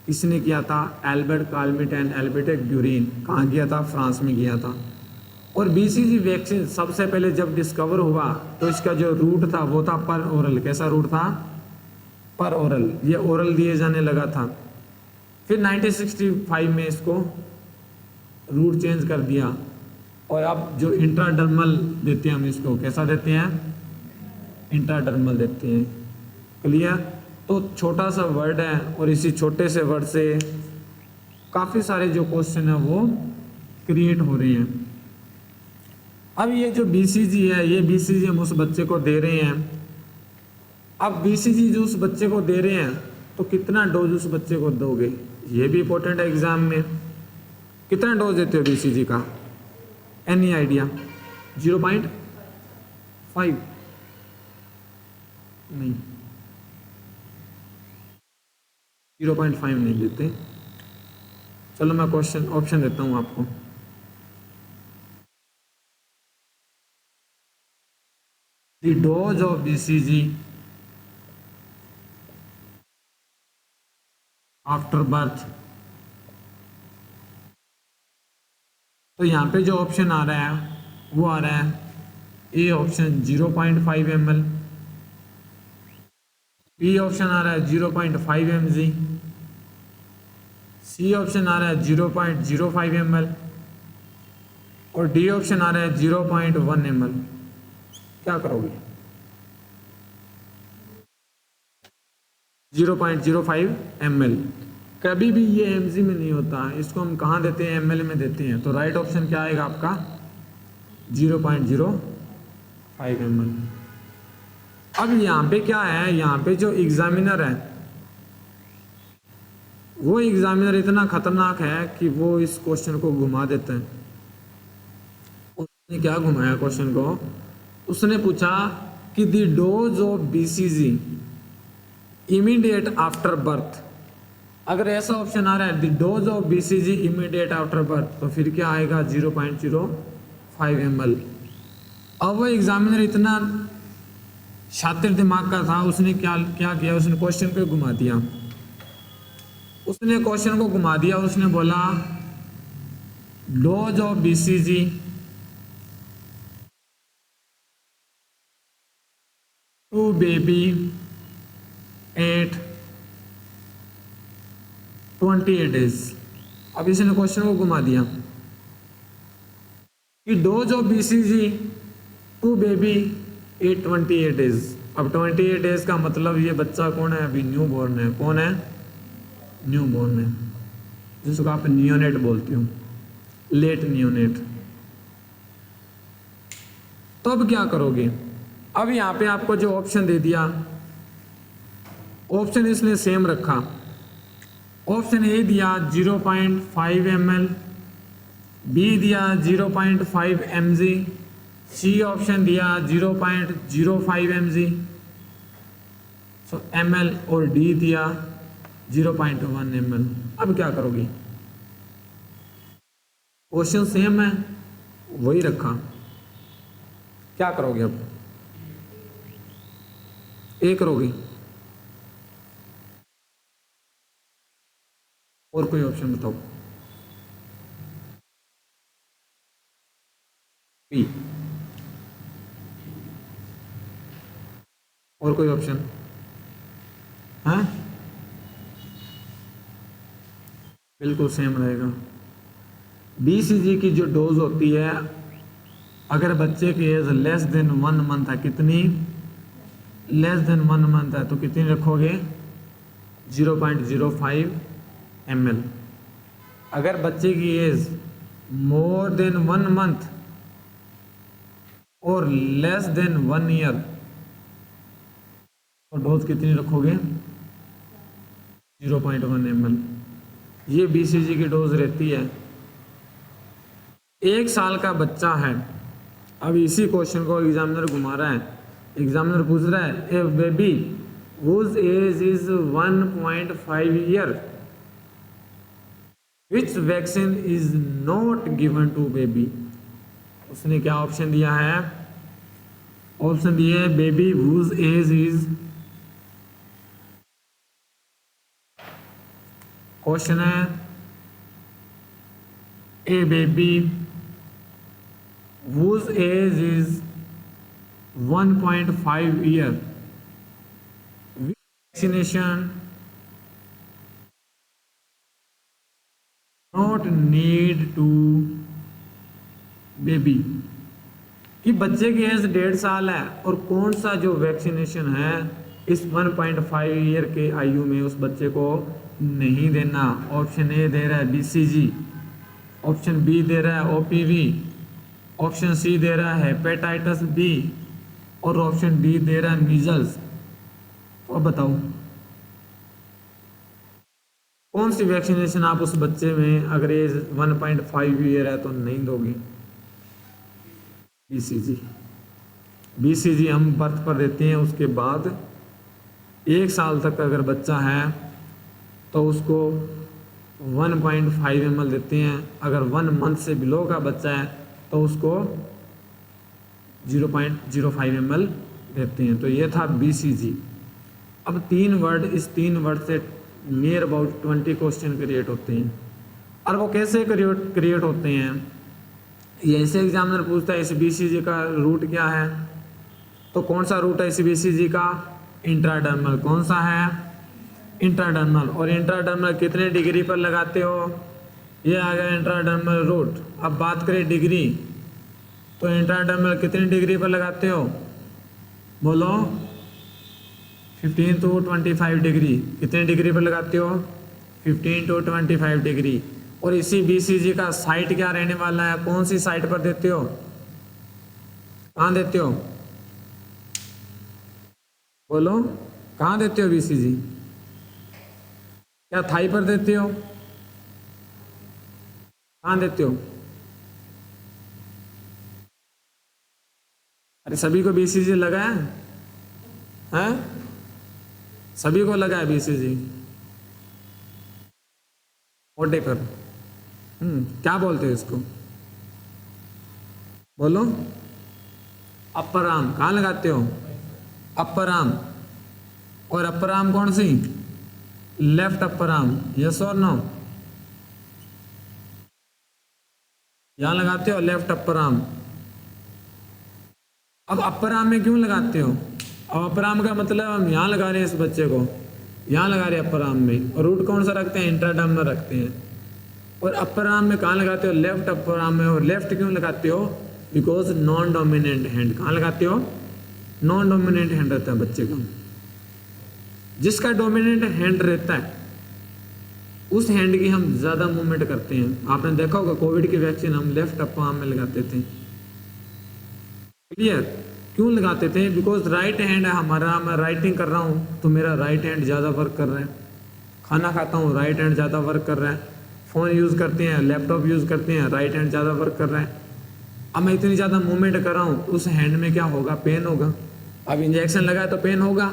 किसने किया था? Albert Calmette and Albert Guérin. कहाँ किया था? फ्रांस में किया था। और बीसीजी वैक्सीन सबसे पहले जब डिस्कवर हुआ तो इसका जो रूट था वो था पर ओरल। कैसा रूट था? पर ओरल। ये ओरल दिए जाने लगा था। फिर 1965 में इसको रूट चेंज कर दिया और अब जो इंट्राडर्मल देते हैं हम इसको, कैसा देते हैं? इंट्राडर्मल देते हैं। क्लियर? तो छोटा सा वर्ड है और इसी छोटे से वर्ड से काफ़ी सारे जो क्वेश्चन है वो क्रिएट हो रहे हैं। अब ये जो बीसीजी है, ये बीसीजी हम उस बच्चे को दे रहे हैं। अब बीसीजी जो उस बच्चे को दे रहे हैं तो कितना डोज उस बच्चे को दोगे? ये भी इंपॉर्टेंट है एग्जाम में। कितना डोज देते हो बीसीजी का? Any idea? 0.5? नहीं, 0.5 नहीं देते। चलो मैं क्वेश्चन ऑप्शन देता हूं आपको। The dose of BCG after birth. तो यहाँ पे जो ऑप्शन आ रहा है वो आ रहा है A option 0.5 ml, B option आ रहा है 0.5 mg, सी ऑप्शन आ रहा है 0.05 ml और डी ऑप्शन आ रहा है 0.1 ml, क्या करोगे? 0.05 ml। कभी भी ये mg में नहीं होता, इसको हम कहाँ देते हैं? ml में देते हैं। तो राइट ऑप्शन क्या आएगा आपका? 0.05 ml। अब यहाँ पे क्या है, यहाँ पे जो एग्जामिनर है वो एग्जामिनर इतना खतरनाक है कि वो इस क्वेश्चन को घुमा देते हैं। उसने क्या घुमाया क्वेश्चन को? उसने पूछा कि the dose of BCG immediate after birth. अगर ऐसा ऑप्शन आ रहा है the dose of BCG immediate after birth, तो फिर क्या आएगा? 0.05 ml। अब वो एग्जामिनर इतना शातिर दिमाग का था, उसने क्या किया? उसने क्वेश्चन को घुमा दिया। उसने क्वेश्चन को घुमा दिया, उसने बोला dose of BCG to baby at 28 days। अब इसने क्वेश्चन को घुमा दिया कि dose of BCG to baby at 28 days। अब 28 days का मतलब ये बच्चा कौन है? अभी न्यू बॉर्न है। कौन है? न्यू बॉर्न है, जिसको आप नियोनेट बोलते हो, लेट नियोनेट। तो अब क्या करोगे? अब यहाँ पे आपको जो ऑप्शन दे दिया, ऑप्शन इसने सेम रखा। ऑप्शन ए दिया 0.5 ml, बी दिया 0.5 mg, सी ऑप्शन दिया 0.05 mg सो ml, और डी दिया 0.1 ml। अब क्या करोगे? क्वेश्चन सेम है, वही रखा, क्या करोगे? अब ए करोगे और कोई ऑप्शन बताओ? बी और कोई ऑप्शन? हाँ, बिल्कुल सेम रहेगा। बीसीजी की जो डोज होती है, अगर बच्चे की एज लेस देन 1 मंथ है, कितनी? लेस देन 1 मंथ है, तो कितनी रखोगे? 0.05 ml। अगर बच्चे की एज मोर देन 1 मंथ और लेस देन 1 ईयर, तो डोज कितनी रखोगे? 0.1 ml। ये बीसीजी की डोज रहती है। 1 साल का बच्चा है, अब इसी क्वेश्चन को एग्जामिनर घुमा रहा है। एग्जामिनर पूछ रहा है a baby whose age is 1.5 year, which vaccine is not given to baby. उसने क्या ऑप्शन दिया है? ऑप्शन दिए है baby whose age is, question है a baby whose age is 1.5 year, vaccination not need to baby. कि बच्चे की एज 1.5 साल है और कौन सा जो वैक्सीनेशन है इस 1.5 ईयर के आयु में उस बच्चे को नहीं देना। ऑप्शन ए दे रहा है बीसीजी, ऑप्शन बी दे रहा है ओपीवी, ऑप्शन सी दे रहा है हेपेटाइटिस बी, और ऑप्शन डी दे रहा है मीजल्स। तो बताओ कौन सी वैक्सीनेशन आप उस बच्चे में अगर एज 1.5 ईयर है तो नहीं दोगे? बीसीजी। बीसीजी हम बर्थ पर देते हैं, उसके बाद 1 साल तक अगर बच्चा है तो उसको 1.5 ml देते हैं। अगर 1 मंथ से बिलो का बच्चा है तो उसको 0.05 ml देते हैं। तो ये था बीसीजी। अब 3 वर्ड, इस 3 वर्ड से नियर अबाउट 20 क्वेश्चन क्रिएट होते हैं। और वो कैसे क्रिएट होते हैं? ये ऐसे एग्जामिनर पूछता है इस बीसीजी का रूट क्या है, तो कौन सा रूट है इस बीसीजी का? इंट्राडर्मल। कौन सा है? इंट्राडर्मल। और इंट्राडर्मल कितने डिग्री पर लगाते हो? ये आ गया इंट्राडर्मल रूट। अब बात करें डिग्री, तो इंट्राडर्मल कितनी डिग्री पर लगाते हो? बोलो 15 to 25 डिग्री। कितनी डिग्री पर लगाते हो? 15 to 25 डिग्री। और इसी बीसीजी का साइट क्या रहने वाला है? कौन सी साइट पर देते हो? कहाँ देते हो? बोलो कहाँ देते हो बीसीजी? क्या थाई पर देते हो? कहाँ देते हो? अरे सभी को बीसीजी लगा है? सभी को लगा है बीसीजी मोटे पर। क्या बोलते हो इसको? बोलो अपर आर्म। कहाँ लगाते हो? Upper arm. और अपर आर्म कौन सी? Left upper arm. यस और नो? यहां लगाते हो लेफ्ट अपर आर्म। अब अपर आर्म में क्यों लगाते हो? अब अपर आर्म का मतलब हम यहाँ लगा रहे हैं, इस बच्चे को यहाँ लगा रहे हैं अपर आर्म में। और रूट कौन सा रखते हैं? इंट्राडर्म में रखते हैं। और अपर आर्म में कहाँ लगाते हो? लेफ्ट अपर आर्म में। और लेफ्ट क्यों लगाते हो? Because non dominant hand. कहाँ लगाते हो? नॉन डोमिनेंट हैंड रहता है बच्चे का। जिसका डोमिनेंट हैंड रहता है उस हैंड की हम ज़्यादा मूवमेंट करते हैं। आपने देखा होगा कोविड की वैक्सीन हम लेफ्ट अपर आर्म में लगाते थे। क्लियर? क्यों लगाते थे? बिकॉज राइट हैंड है हमारा। मैं राइटिंग कर रहा हूँ तो मेरा राइट हैंड ज़्यादा वर्क कर रहा है। खाना खाता हूँ राइट हैंड ज़्यादा वर्क कर रहा है। फ़ोन यूज़ करते हैं, लैपटॉप यूज़ करते हैं, राइट हैंड ज़्यादा वर्क कर रहा है। अब मैं इतनी ज़्यादा मूवमेंट कर रहा हूँ, उस हैंड में क्या होगा? पेन होगा। अब इंजेक्शन लगाए तो पेन होगा।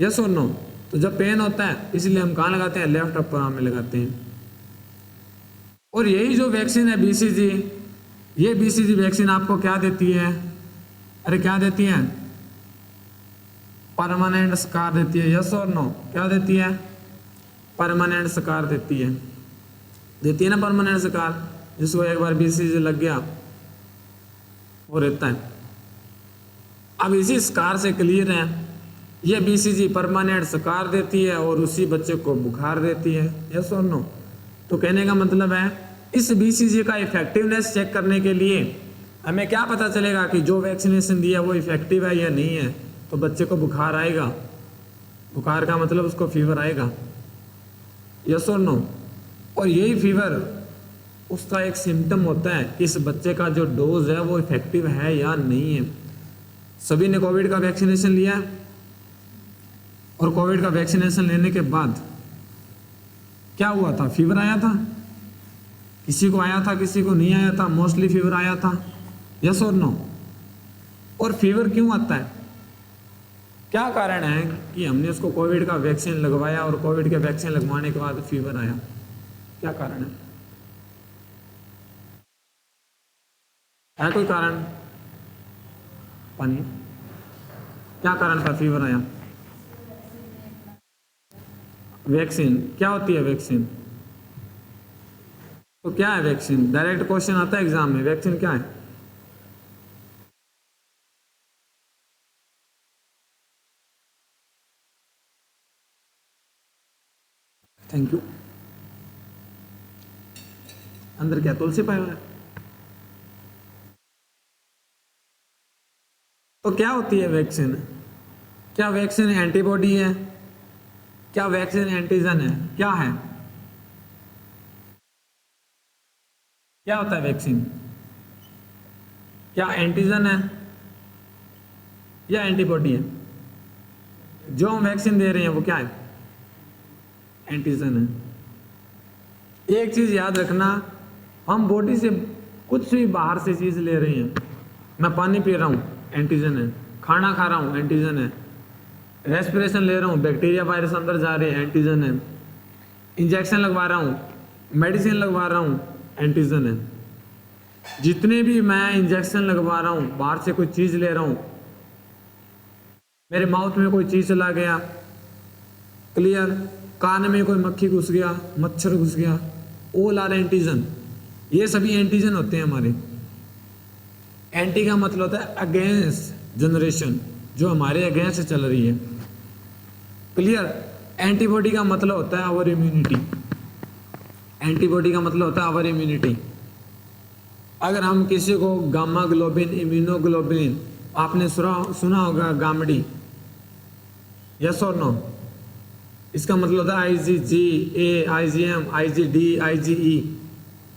यस और नो? तो जब पेन होता है इसलिए हम कहाँ लगाते हैं? लेफ्ट अपर आर्म में लगाते हैं। और यही जो वैक्सीन है बीसीजी, ये बीसीजी वैक्सीन आपको क्या देती है? अरे क्या देती है? परमानेंट स्कार देती है। यस और नो? क्या देती है? परमानेंट स्कार देती है। देती है ना परमानेंट स्कार। जिसको एक बार बीसीजी लग गया वो रहता है। अब इसी स्कार से क्लियर है, ये बीसीजी परमानेंट स्कार देती है और उसी बच्चे को बुखार देती है। यस और नो? तो कहने का मतलब है इस बीसीजी का इफेक्टिवनेस चेक करने के लिए हमें क्या पता चलेगा कि जो वैक्सीनेशन दिया वो इफेक्टिव है या नहीं है? तो बच्चे को बुखार आएगा। बुखार का मतलब उसको फीवर आएगा। यस और नो? और यही फीवर उसका एक सिम्टम होता है कि इस बच्चे का जो डोज है वो इफेक्टिव है या नहीं है। सभी ने कोविड का वैक्सीनेशन लिया है और कोविड का वैक्सीनेशन लेने के बाद क्या हुआ था? फीवर आया था। किसी को आया था, किसी को नहीं आया था। मोस्टली फीवर आया था। यस और नो? और फीवर क्यों आता है? क्या कारण है कि हमने उसको कोविड का वैक्सीन लगवाया और कोविड के वैक्सीन लगवाने के बाद फीवर आया? क्या कारण है कोई कारण? पानी? क्या कारण था फीवर आया? वैक्सीन। क्या होती है वैक्सीन? तो क्या है वैक्सीन? डायरेक्ट क्वेश्चन आता है एग्जाम में, वैक्सीन क्या है? Thank you. अंदर क्या तुलसी पाया हुआ है? तो क्या होती है वैक्सीन? क्या वैक्सीन एंटीबॉडी है? क्या वैक्सीन एंटीजन है? क्या है? क्या होता है वैक्सीन? क्या एंटीजन है या एंटीबॉडी है? जो हम वैक्सीन दे रहे हैं वो क्या है? एंटीजन है। एक चीज याद रखना, हम बॉडी से कुछ भी बाहर से चीज ले रहे हैं। मैं पानी पी रहा हूँ, एंटीजन है। खाना खा रहा हूँ, एंटीजन है। रेस्पिरेशन ले रहा हूँ, बैक्टीरिया वायरस अंदर जा रहे हैं, एंटीजन है। इंजेक्शन लगवा रहा हूँ, मेडिसिन लगवा रहा हूँ, एंटीजन है। जितने भी मैं इंजेक्शन लगवा रहा हूँ, बाहर से कोई चीज़ ले रहा हूँ, मेरे माउथ में कोई चीज़ चला गया, क्लियर, कान में कोई मक्खी घुस गया, मच्छर घुस गया, ऑल आर एंटीजन। ये सभी एंटीजन होते हैं हमारे। एंटी का मतलब होता है अगेंस्ट जनरेशन, जो हमारे अगेंस्ट चल रही है। क्लियर? एंटीबॉडी का मतलब होता है आवर इम्यूनिटी। एंटीबॉडी का मतलब होता है आवर इम्यूनिटी। अगर हम किसी को गामा ग्लोबिन, इम्यूनोग्लोबिन, आपने सुना होगा गामड़ी, यस और नो, इसका मतलब होता है IgG, IgM, IgD, IgE,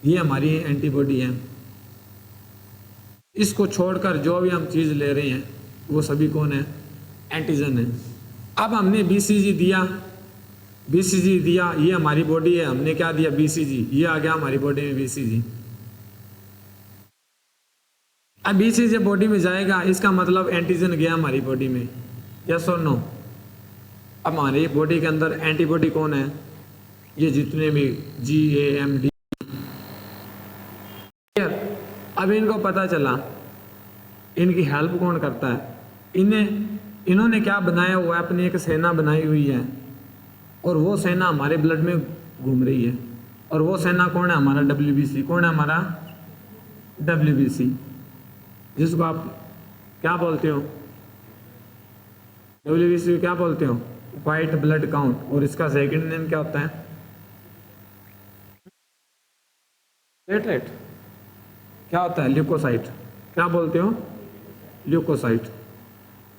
ये हमारी एंटीबॉडी है। इसको छोड़कर जो भी हम चीज़ ले रहे हैं वो सभी कौन है? एंटीजन है। अब हमने BCG दिया, ये हमारी बॉडी है, हमने क्या दिया? BCG, ये आ गया हमारी बॉडी में BCG। अब BCG बॉडी में जाएगा, इसका मतलब एंटीजन गया हमारी बॉडी में, यस और नो। अब हमारी बॉडी के अंदर एंटीबॉडी कौन है? ये जितने भी GAMD। अब इनको पता चला, इनकी हेल्प कौन करता है? इन्होंने क्या बनाया हुआ है? अपनी एक सेना बनाई हुई है, और वो सेना हमारे ब्लड में घूम रही है। और वो सेना कौन है? हमारा WBC। कौन है हमारा? WBC, जिसको आप क्या बोलते हो? WBC को क्या बोलते हो? White blood count. और इसका सेकंड नेम क्या होता है? प्लेटलेट। क्या होता है? ल्यूकोसाइट। क्या बोलते हो? ल्यूकोसाइट।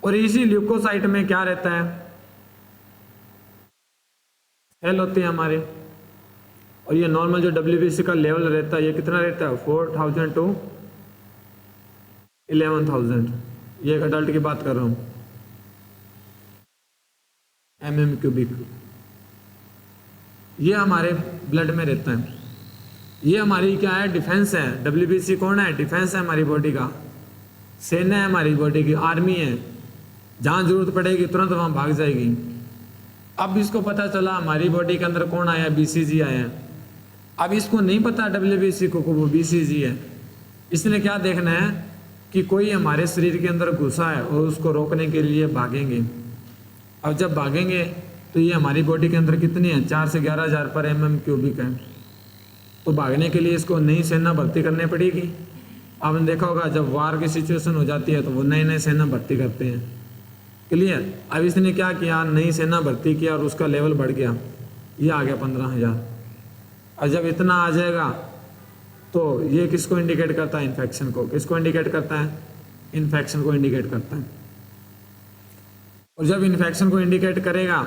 और इसी ल्यूकोसाइट में क्या रहता है? सेल होते हैं हमारे। और ये नॉर्मल जो WBC का लेवल रहता है, ये कितना रहता है? 4000 to 11,000। ये एक अडल्ट की बात कर रहा हूँ, mm क्यूबिक। ये हमारे ब्लड में रहता है। ये हमारी क्या है? डिफेंस है। WBC कौन है? डिफेंस है हमारी बॉडी का, सेना है हमारी बॉडी की, आर्मी है। जहाँ जरूरत पड़ेगी तुरंत वहाँ भाग जाएगी। अब इसको पता चला हमारी बॉडी के अंदर कौन आया? BCG आया। अब इसको नहीं पता WBC को वो BCG है। इसने क्या देखना है कि कोई हमारे शरीर के अंदर घुसा है और उसको रोकने के लिए भागेंगे। अब जब भागेंगे तो ये हमारी बॉडी के अंदर कितनी है? 4 से 11,000 पर mm क्यूबिक है। तो भागने के लिए इसको नई सेना भर्ती करनी पड़ेगी। आपने देखा होगा जब वार की सिचुएशन हो जाती है तो वो नए नए सेना भर्ती करते हैं। क्लियर? अब इसने क्या किया? नई सेना भर्ती किया और उसका लेवल बढ़ गया, ये आ गया 15,000। और जब इतना आ जाएगा तो ये किसको इंडिकेट करता है? इन्फेक्शन को। किसको इंडिकेट करता है? इन्फेक्शन को इंडिकेट करता है। और जब इन्फेक्शन को इंडिकेट करेगा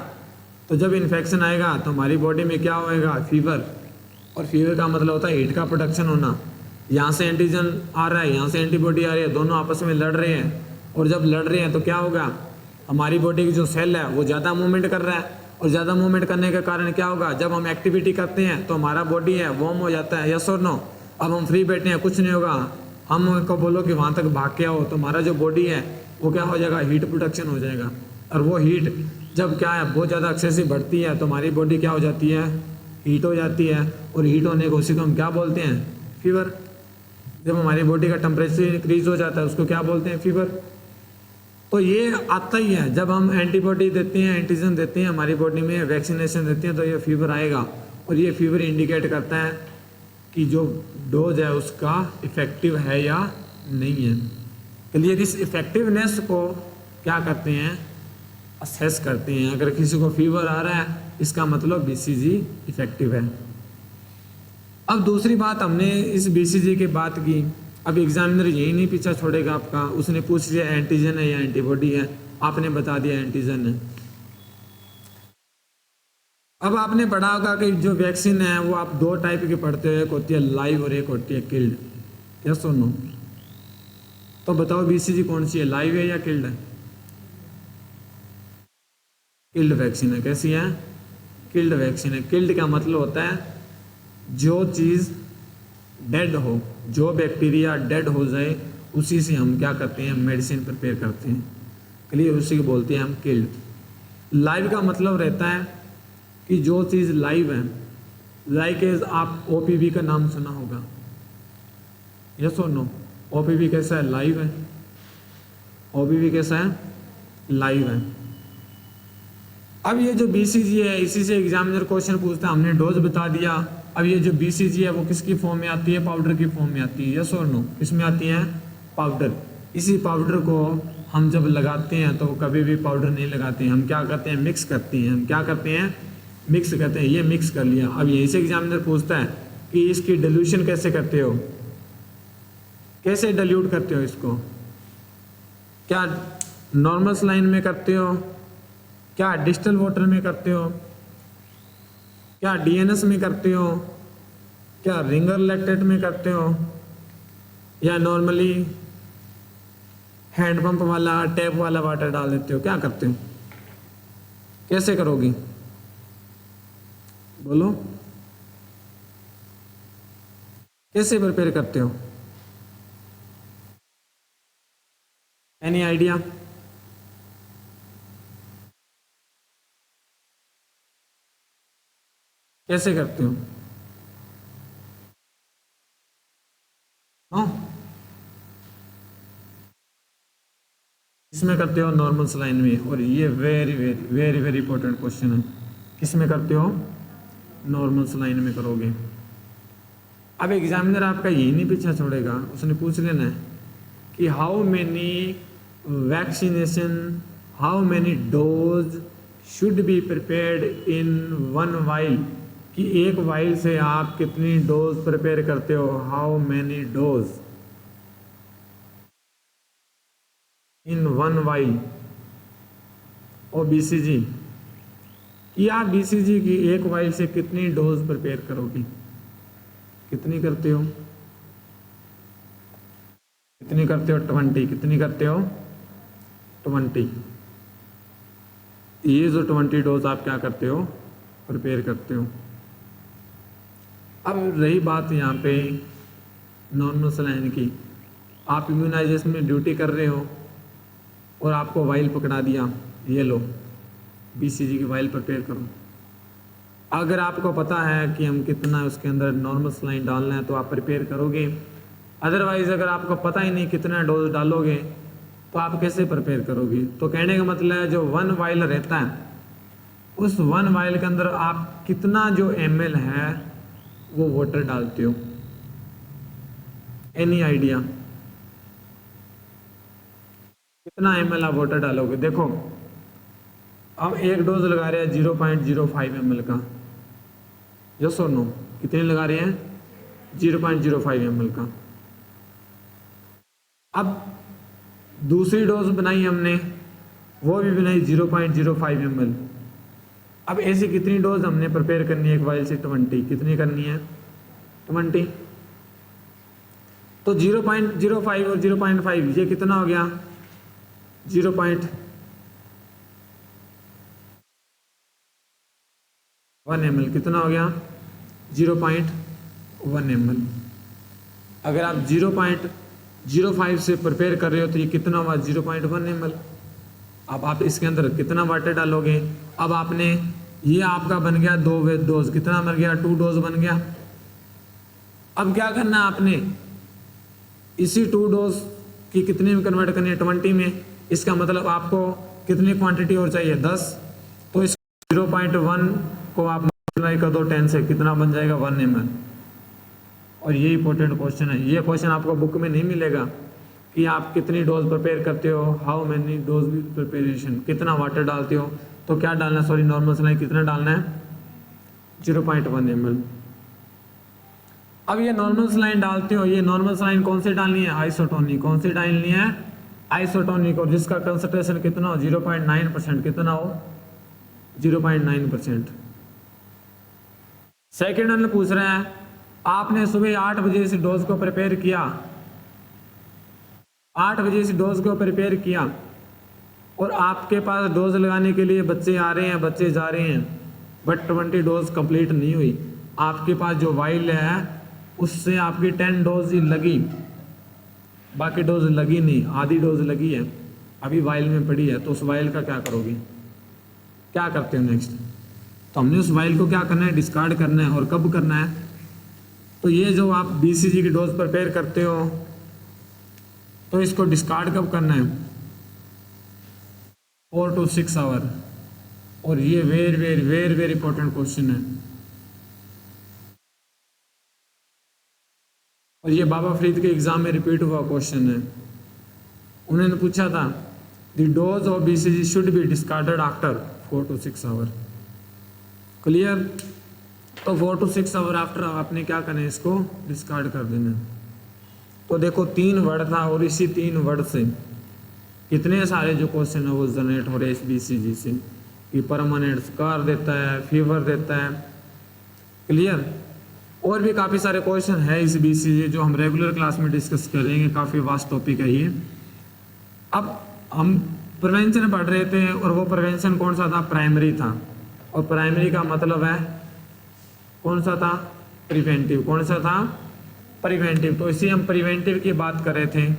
तो जब इन्फेक्शन आएगा तो हमारी बॉडी में क्या होएगा? फीवर। और फीवर का मतलब होता है हीट का प्रोडक्शन होना। यहाँ से एंटीजन आ रहा है, यहाँ से एंटीबॉडी आ रही है, दोनों आपस में लड़ रहे हैं। और जब लड़ रहे हैं तो क्या होगा? हमारी बॉडी की जो सेल है वो ज़्यादा मूवमेंट कर रहा है। और ज़्यादा मूवमेंट करने के कारण क्या होगा? जब हम एक्टिविटी करते हैं तो हमारा बॉडी है वार्म हो जाता है, यस और नो। अब हम फ्री बैठे हैं, कुछ नहीं होगा, हम को बोलो कि वहाँ तक भाग के आओ तो हमारा जो बॉडी है वो क्या हो जाएगा? हीट प्रोडक्शन हो जाएगा। और वो हीट जब क्या है बहुत ज़्यादा एक्सेसिव बढ़ती है तो हमारी बॉडी क्या हो जाती है? हीट हो जाती है। और हीट होने को उसी को हम क्या बोलते हैं? फीवर। जब हमारी बॉडी का टेम्परेचर इंक्रीज हो जाता है उसको क्या बोलते हैं? फीवर। तो ये आता ही है जब हम एंटीबॉडी देते हैं, एंटीजन देते हैं हमारी बॉडी में, वैक्सीनेशन देते हैं तो ये फीवर आएगा। और ये फीवर इंडिकेट करता है कि जो डोज है उसका इफेक्टिव है या नहीं है। क्लियर? इस इफेक्टिवनेस को क्या करते हैं? असेस करते हैं। अगर किसी को फीवर आ रहा है इसका मतलब BCG इफेक्टिव है। अब दूसरी बात, हमने इस BCG की बात की। अब एग्जामिनर यही नहीं पीछा छोड़ेगा आपका, उसने पूछ लिया एंटीजन है या एंटीबॉडी है, आपने बता दिया एंटीजन है। अब आपने पढ़ा होगा कि जो वैक्सीन है वो आप 2 टाइप की पढ़ते हो, एक होती है लाइव और एक होती है किल्ड। क्या सुनो? तो बताओ BCG कौन सी है, लाइव है या किल्ड है? किल्ड वैक्सीन है। कैसी है? किल्ड वैक्सीन है। किल्ड का मतलब होता है जो चीज़ डेड हो, जो बैक्टीरिया डेड हो जाए उसी से हम क्या करते हैं? मेडिसिन प्रिपेयर करते हैं। क्लियर? उसी को बोलते हैं हम किल्ड। लाइव का मतलब रहता है कि जो चीज़ लाइव है, लाइक एज आप OPV का नाम सुना होगा, यस और नो? OPV कैसा है? लाइव है। OPV कैसा है? लाइव है। अब ये जो BCG है इसी से एग्जामिनर क्वेश्चन पूछता है। हमने डोज बता दिया। अब ये जो BCG है वो किसकी फॉर्म में आती है? पाउडर की फॉर्म में आती है, यस और नो? इसमें आती है पाउडर। इसी पाउडर को हम जब लगाते हैं तो कभी भी पाउडर नहीं लगाते हैं, हम क्या करते हैं? मिक्स करते हैं। हम क्या करते हैं? मिक्स करते हैं। ये मिक्स कर लिया। अब यही से एग्जामिनर पूछता है कि इसकी डिल्यूशन कैसे करते हो? कैसे डाइल्यूट करते हो इसको? क्या नॉर्मल सलाइन में करते हो, क्या डिस्टिल वाटर में करते हो, क्या डीएनएस में करते हो, क्या रिंगर लैक्टेट में करते हो, या नॉर्मली हैंड पंप वाला टैप वाला वाटर डाल देते हो? क्या करते हो? कैसे करोगी? बोलो, कैसे प्रिपेयर करते हो? Any idea? कैसे करते हो? हाँ, किसमें करते हो? नॉर्मल सलाइन में। और ये very very very very important question है, किसमें करते हो? नॉर्मल सलाइन में करोगे। अब एग्जामिनर आपका यही नहीं पीछा छोड़ेगा, उसने पूछ लेना है कि how many vaccination, how many dose should be prepared in one while, कि एक वाइल से आप कितनी डोज प्रिपेयर करते हो? How many dose in one while और बीसीजी, कि आप बीसीजी की एक वाइल से कितनी डोज प्रिपेयर करोगी? कितनी करते हो? कितनी करते हो? 20। कितनी करते हो? 20। ये जो 20 डोज आप क्या करते हो? प्रिपेयर करते हो। अब रही बात यहाँ पे नॉर्मल सलाइन की, आप इम्यूनाइजेशन में ड्यूटी कर रहे हो और आपको वाइल पकड़ा दिया, ये लो बीसीजी की वाइल प्रिपेयर करो। अगर आपको पता है कि हम कितना उसके अंदर नॉर्मल सलाइन डालना है तो आप प्रिपेयर करोगे। अदरवाइज अगर आपको पता ही नहीं कितना डोज डालोगे तो आप कैसे प्रिपेयर करोगे? तो कहने का मतलब है जो 1 वाइल रहता है, उस 1 वाइल के अंदर आप कितना जो ml है वो वाटर डालते हो? Any idea? कितना ml आप वाटर डालोगे? देखो, हम एक डोज लगा रहे हैं 0.05 ml का, यस और नो? कितने लगा रहे हैं? 0.05 ml का। अब दूसरी डोज बनाई हमने, वो भी बनाई 0.05 ml। अब ऐसी कितनी डोज हमने प्रिपेयर करनी है एक वाइल से? 20। कितनी करनी है? 20। तो 0.05 और 0.5 ये कितना हो गया? 0.1 ml। कितना हो गया? 0.1 ml। अगर आप 0.05 से प्रिपेयर कर रहे हो तो ये कितना हुआ? 0.1 ml। अब आप इसके अंदर कितना वाटर डालोगे? अब आपने ये आपका बन गया 2 डोज, कितना बन गया? 2 डोज बन गया। अब क्या करना है आपने? इसी 2 डोज की कितने में कन्वर्ट करनी है? 20 में। इसका मतलब आपको कितनी क्वांटिटी और चाहिए? 10। तो इस 0.1 को आप मल्टीप्लाई कर दो 10 से, कितना बन जाएगा? 1 ml। और ये इंपॉर्टेंट क्वेश्चन है, ये क्वेश्चन आपको बुक में नहीं मिलेगा कि आप कितनी डोज प्रिपेयर करते हो, हाउ मेनी डोज प्रिपरेशन, कितना वाटर डालते हो। तो क्या डालना है? सॉरी, नॉर्मल सलाइन कितना डालना है? 0.1 ml। अब ये नॉर्मल सलाइन डालते हो, ये नॉर्मल सलाइन कौन से डालनी है? आइसोटोनिक। कौन सी डालनी है? आइसोटोनिक। और जिसका कंसंट्रेशन कितना हो? 0.9%। कितना हो? 0.9%। सेकेंड वाला पूछ रहा है, आपने सुबह 8 बजे इस डोज को प्रिपेयर किया, 8 बजे इस डोज को प्रिपेयर किया और आपके पास डोज लगाने के लिए बच्चे आ रहे हैं, बच्चे जा रहे हैं, बट 20 डोज कंप्लीट नहीं हुई। आपके पास जो वाइल है उससे आपकी 10 डोज ही लगी, बाकी डोज लगी नहीं, आधी डोज लगी है, अभी वाइल में पड़ी है। तो उस वाइल का क्या करोगे? क्या करते हो नेक्स्ट? तो हमने उस वाइल को क्या करना है? डिस्कार्ड करना है। और कब करना है? तो ये जो आप बीसीजी की डोज प्रिपेयर करते हो तो इसको डिस्कार्ड कब करना है? 4 to 6 आवर। और ये very very very very important question है, और ये बाबा फरीद के एग्जाम में रिपीट हुआ क्वेश्चन है। उन्होंने पूछा था, the dose of BCG should be discarded after 4 to 6 hour. Clear? तो 4 to 6 आवर आफ्टर आपने क्या करना है? इसको डिस्कार्ड कर देना है। तो देखो 3 वर्ड था और इसी 3 वर्ड से कितने सारे जो क्वेश्चन है वो जनरेट हो रहे हैं इस BCG से, कि परमानेंट स्कार देता है, फीवर देता है। क्लियर। और भी काफ़ी सारे क्वेश्चन है इस BCG जो हम रेगुलर क्लास में डिस्कस करेंगे, काफ़ी वास्ट टॉपिक है ये। अब हम प्रिवेंशन पढ़ रहे थे और वो प्रिवेंशन कौन सा था? प्राइमरी था। और प्राइमरी का मतलब है कौन सा था? प्रिवेंटिव। कौन सा था? प्रिवेंटिव। तो इसी हम प्रिवेंटिव की बात कर रहे थे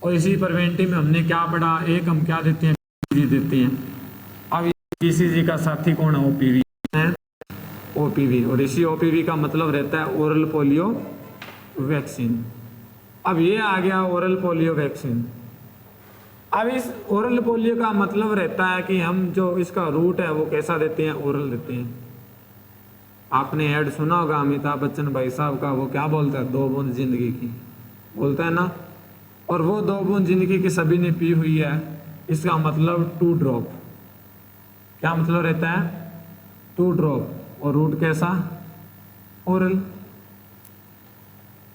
और इसी प्रिवेंटिव में हमने क्या पढ़ा? एक हम क्या देते हैं? BCG देते हैं। अब BCG का साथी कौन है? OPV है। OPV। और इसी OPV का मतलब रहता है ओरल पोलियो वैक्सीन। अब ये आ गया ओरल पोलियो वैक्सीन। अब इस ओरल पोलियो का मतलब रहता है कि हम जो इसका रूट है वो कैसा देते हैं? ओरल देते हैं। आपने ऐड सुना होगा अमिताभ बच्चन भाई साहब का, वो क्या बोलता है? 2 बूंद जिंदगी की, बोलता है ना। और वो 2 बूंद जिंदगी की सभी ने पी हुई है, इसका मतलब 2 ड्रॉप। क्या मतलब रहता है? 2 ड्रॉप। और रूट कैसा? ओरल।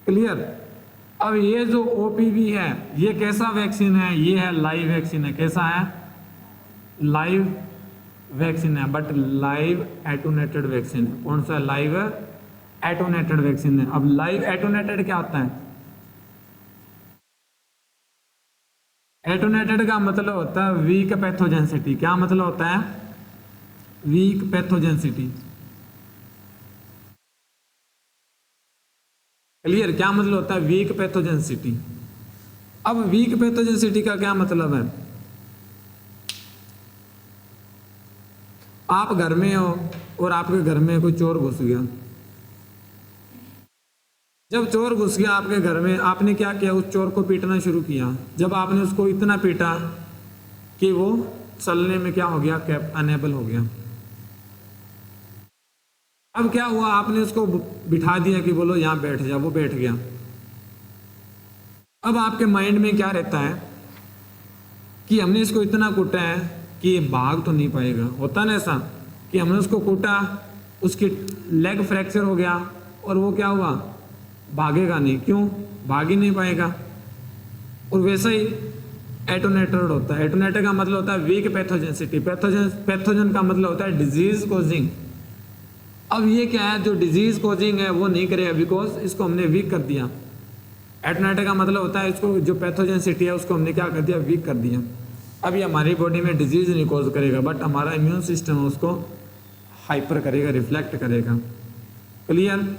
क्लियर। अब ये जो OPV है ये कैसा वैक्सीन है? ये है लाइव वैक्सीन है। कैसा है? लाइव वैक्सीन है, बट लाइव एटोनेटेड वैक्सीन है। कौन सा? लाइव एटोनेटेड वैक्सीन है। अब लाइव एटोनेटेड क्या होता है? एटोनेटेड का मतलब होता है वीक पैथोजेंसिटी। क्या मतलब होता है? वीक पैथोजेंसिटी। क्लियर। क्या मतलब होता है? वीक पैथोजेंसिटी। अब वीक पैथोजेंसिटी का क्या मतलब है? आप घर में हो और आपके घर में कोई चोर घुस गया। जब चोर घुस गया आपके घर में, आपने क्या किया? उस चोर को पीटना शुरू किया। जब आपने उसको इतना पीटा कि वो चलने में क्या हो गया? कैप अनेबल हो गया। अब क्या हुआ? आपने उसको बिठा दिया कि बोलो यहाँ बैठ जा, वो बैठ गया। अब आपके माइंड में क्या रहता है कि हमने इसको इतना कूटा है कि ये भाग तो नहीं पाएगा। होता ना ऐसा कि हमने उसको कूटा, उसकी लेग फ्रैक्चर हो गया और वो क्या हुआ? भागेगा नहीं। क्यों? भाग ही नहीं पाएगा। और वैसा ही एटोनेटेड होता है। एटोनेटेड का मतलब होता है वीक पैथोजेंसिटी। पैथोजन का मतलब होता है डिजीज कोजिंग। अब ये क्या है? जो डिजीज कोजिंग है वो नहीं करेगा, बिकॉज इसको हमने वीक कर दिया। एटोनेटेड का मतलब होता है इसको जो पैथोजेंसिटी है उसको हमने क्या कर दिया? वीक कर दिया। अब ये हमारी बॉडी में डिजीज नहीं कॉज करेगा, बट हमारा इम्यून सिस्टम उसको हाइपर करेगा, रिफ्लेक्ट करेगा। क्लियर।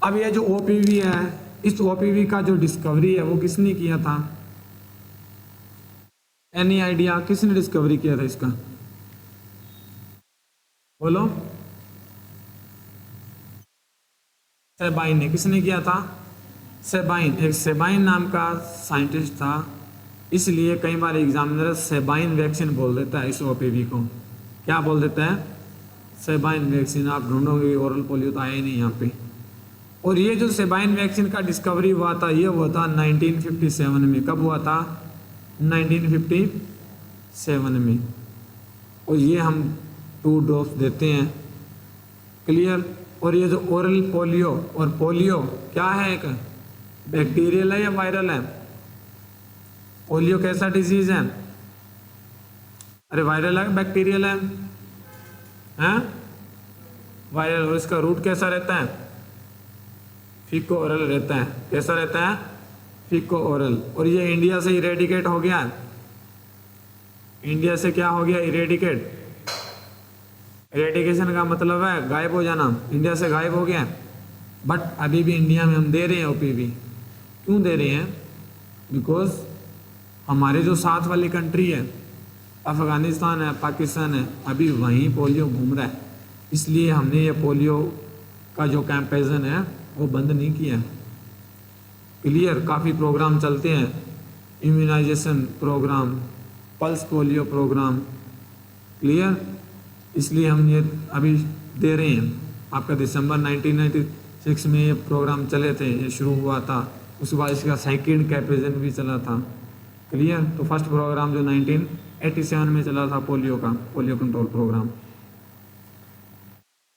अब ये जो OPV है, इस OPV का जो डिस्कवरी है वो किसने किया था? Any idea? किसने डिस्कवरी किया था इसका? बोलो। सेबाइन ने। किसने किया था? सेबाइन। एक सेबाइन नाम का साइंटिस्ट था, इसलिए कई बार एग्जामिनर सेबाइन वैक्सीन बोल देता है इस OPV को। क्या बोल देता है? Sabine vaccine. आप ढूंढोगे ओरल पोलियो तो आया ही नहीं यहाँ पे। और ये जो सेबाइन वैक्सीन का डिस्कवरी हुआ था ये हुआ था 1957 में। कब हुआ था? 1957 में। और ये हम 2 डोज देते हैं। क्लियर। और ये जो ओरल पोलियो, और पोलियो क्या है? एक बैक्टीरियल है या वायरल है? पोलियो कैसा डिजीज है? अरे वायरल है बैक्टीरियल है? हैं? वायरल। और इसका रूट कैसा रहता है? फीको ओरल रहता है। कैसा रहता है? फीको ओरल। और ये इंडिया से इरेडिकेट हो गया। इंडिया से क्या हो गया? इरेडिकेट। इरेडिकेशन का मतलब है गायब हो जाना। इंडिया से गायब हो गया, बट अभी भी इंडिया में हम दे रहे हैं OPV। क्यों दे रहे हैं? बिकॉज हमारे जो साथ वाली कंट्री है, अफगानिस्तान है, पाकिस्तान है, अभी वहीं पोलियो घूम रहा है, इसलिए हमने ये पोलियो का जो कैंपेन है वो बंद नहीं किया। क्लियर। काफ़ी प्रोग्राम चलते हैं, immunisation program, pulse polio program. Clear. इसलिए हम ये अभी दे रहे हैं। आपका दिसंबर 1996 में ये प्रोग्राम चले थे, ये शुरू हुआ था। उसके बाद इसका सेकेंड कैंपेन भी चला था। क्लियर। तो फर्स्ट प्रोग्राम जो 1987 में चला था पोलियो का, पोलियो कंट्रोल प्रोग्राम।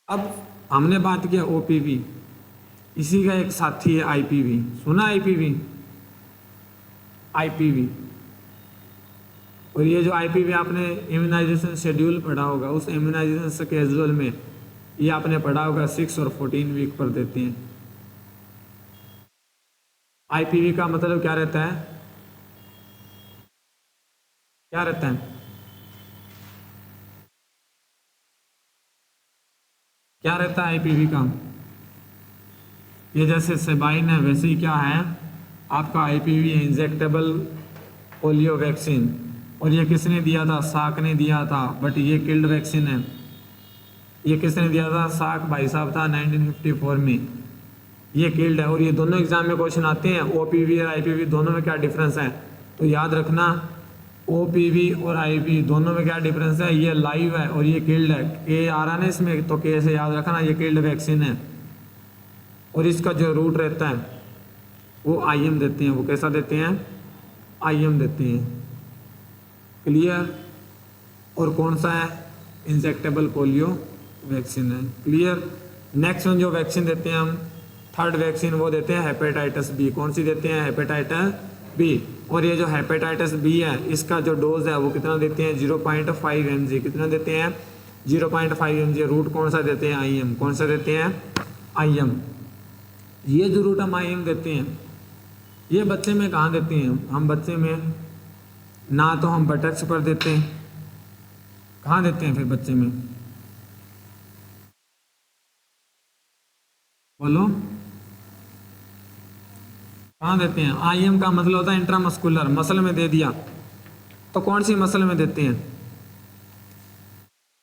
अब हमने बात किया OPV। इसी का एक साथी है आईपीवी, सुना आईपीवी? आईपीवी, और ये जो आईपीवी आपने इम्यूनाइजेशन शेड्यूल पढ़ा होगा, उस इम्यूनाइजेशन कैजुअल में ये आपने पढ़ा होगा 6 और 14 वीक पर देते हैं। आईपीवी का मतलब क्या रहता है? क्या रहता है? क्या रहता है आईपीवी का? ये जैसे सेबाइन है वैसे ही क्या है आपका आईपीवी, इंजेक्टेबल पोलियो वैक्सीन। और ये किसने दिया था? साक ने दिया था, बट ये किल्ड वैक्सीन है। ये किसने दिया था? साक भाई साहब था 1954 में, ये किल्ड है। और ये दोनों एग्जाम में क्वेश्चन आते हैं, ओपीवी और आईपीवी दोनों में क्या डिफरेंस है, तो याद रखना ओपीवी और आईपीवी दोनों में क्या डिफरेंस है। ये लाइव है और ये किल्ड है। के आ रहा है ना इसमें, तो के से याद रखना ये किल्ड वैक्सीन है। और इसका जो रूट रहता है वो आईएम देते हैं। वो कैसा देते हैं? आईएम देते हैं। क्लियर? और कौन सा है? इंजेक्टेबल पोलियो वैक्सीन है। क्लियर? नेक्स्ट वन जो वैक्सीन देते हैं हम, थर्ड वैक्सीन, वो देते हैं हेपेटाइटिस बी। कौन सी देते हैं? Hepatitis B. और ये जो हेपेटाइटिस बी है इसका जो डोज है वो कितना देते हैं? 0.5 mg। कितना देते हैं? 0.5 mg। रूट कौन सा देते हैं? आईएम। कौन सा देते हैं? आईएम। ये जो रूट हम आईएम देते हैं ये बच्चे में कहाँ देते हैं हम? बच्चे में ना तो हम बटक्स पर देते हैं, कहाँ देते हैं फिर बच्चे में? बोलो, कहाँ देते हैं? आईएम का मतलब होता है इंट्रामस्कुलर, मसल में दे दिया। तो कौन सी मसल में देते हैं?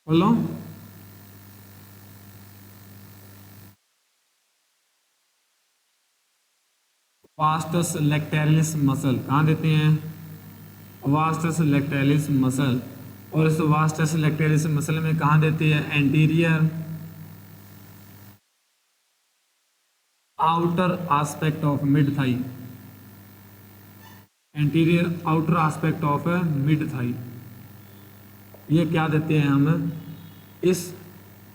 बोलो। वास्टस लेक्टेरियस मसल, कहाँ देते हैं? Vastus lateralis muscle. और इस वास्टस लेक्टेरियस मसल में कहाँ देते हैं? Anterior outer aspect of mid thigh. Anterior outer aspect of mid thigh. ये क्या देते हैं हम? इस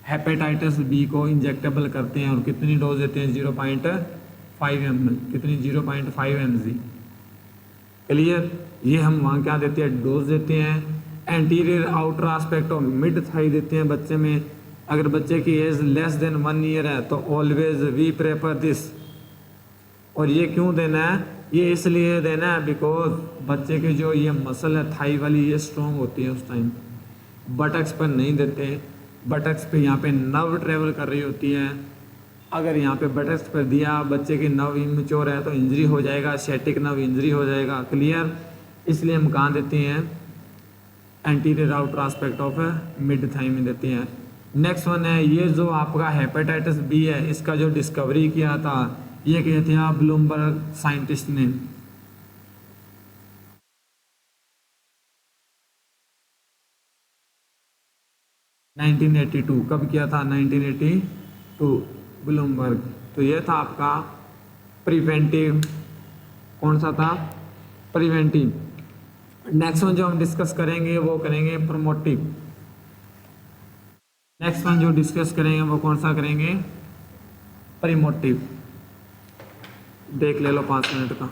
हेपेटाइटिस बी को इंजेक्टेबल करते हैं। और कितनी डोज देते हैं? 0.5 ml। कितनी? 0.5 mg। क्लियर? ये हम वहाँ क्या देते हैं? डोज देते हैं। Anterior outer aspect of mid thigh देते हैं बच्चे में। अगर बच्चे की एज लेस देन 1 ईयर है तो ऑलवेज वी प्रेफर दिस। और ये क्यों देना है? ये इसलिए देना है बिकॉज बच्चे के जो ये मसल है थाई वाली ये स्ट्रॉन्ग होती है उस टाइम। बटक्स पर नहीं देते। बटक्स पे यहाँ पे नर्व ट्रेवल कर रही होती है। अगर यहाँ पे बटक्स पर दिया, बच्चे की नर्व इमेच्योर है तो इंजरी हो जाएगा, सेटिक नर्व इंजरी हो जाएगा। क्लियर? इसलिए हम कहाँ देते हैं? Anterior outer aspect of mid thigh में देते हैं। नेक्स्ट वन है ये जो आपका हेपेटाइटिस बी है, इसका जो डिस्कवरी किया था ये किया था ब्लूमबर्ग साइंटिस्ट ने। (1982) कब किया था? 1982 ब्लूमबर्ग। तो ये था आपका प्रिवेंटिव। कौन सा था? प्रिवेंटिव। नेक्स्ट वन जो हम डिस्कस करेंगे वो करेंगे प्रोमोटिव। नेक्स्ट वन जो डिस्कस करेंगे वो कौन सा करेंगे? प्रिमोटिव। देख ले लो 5 मिनट का।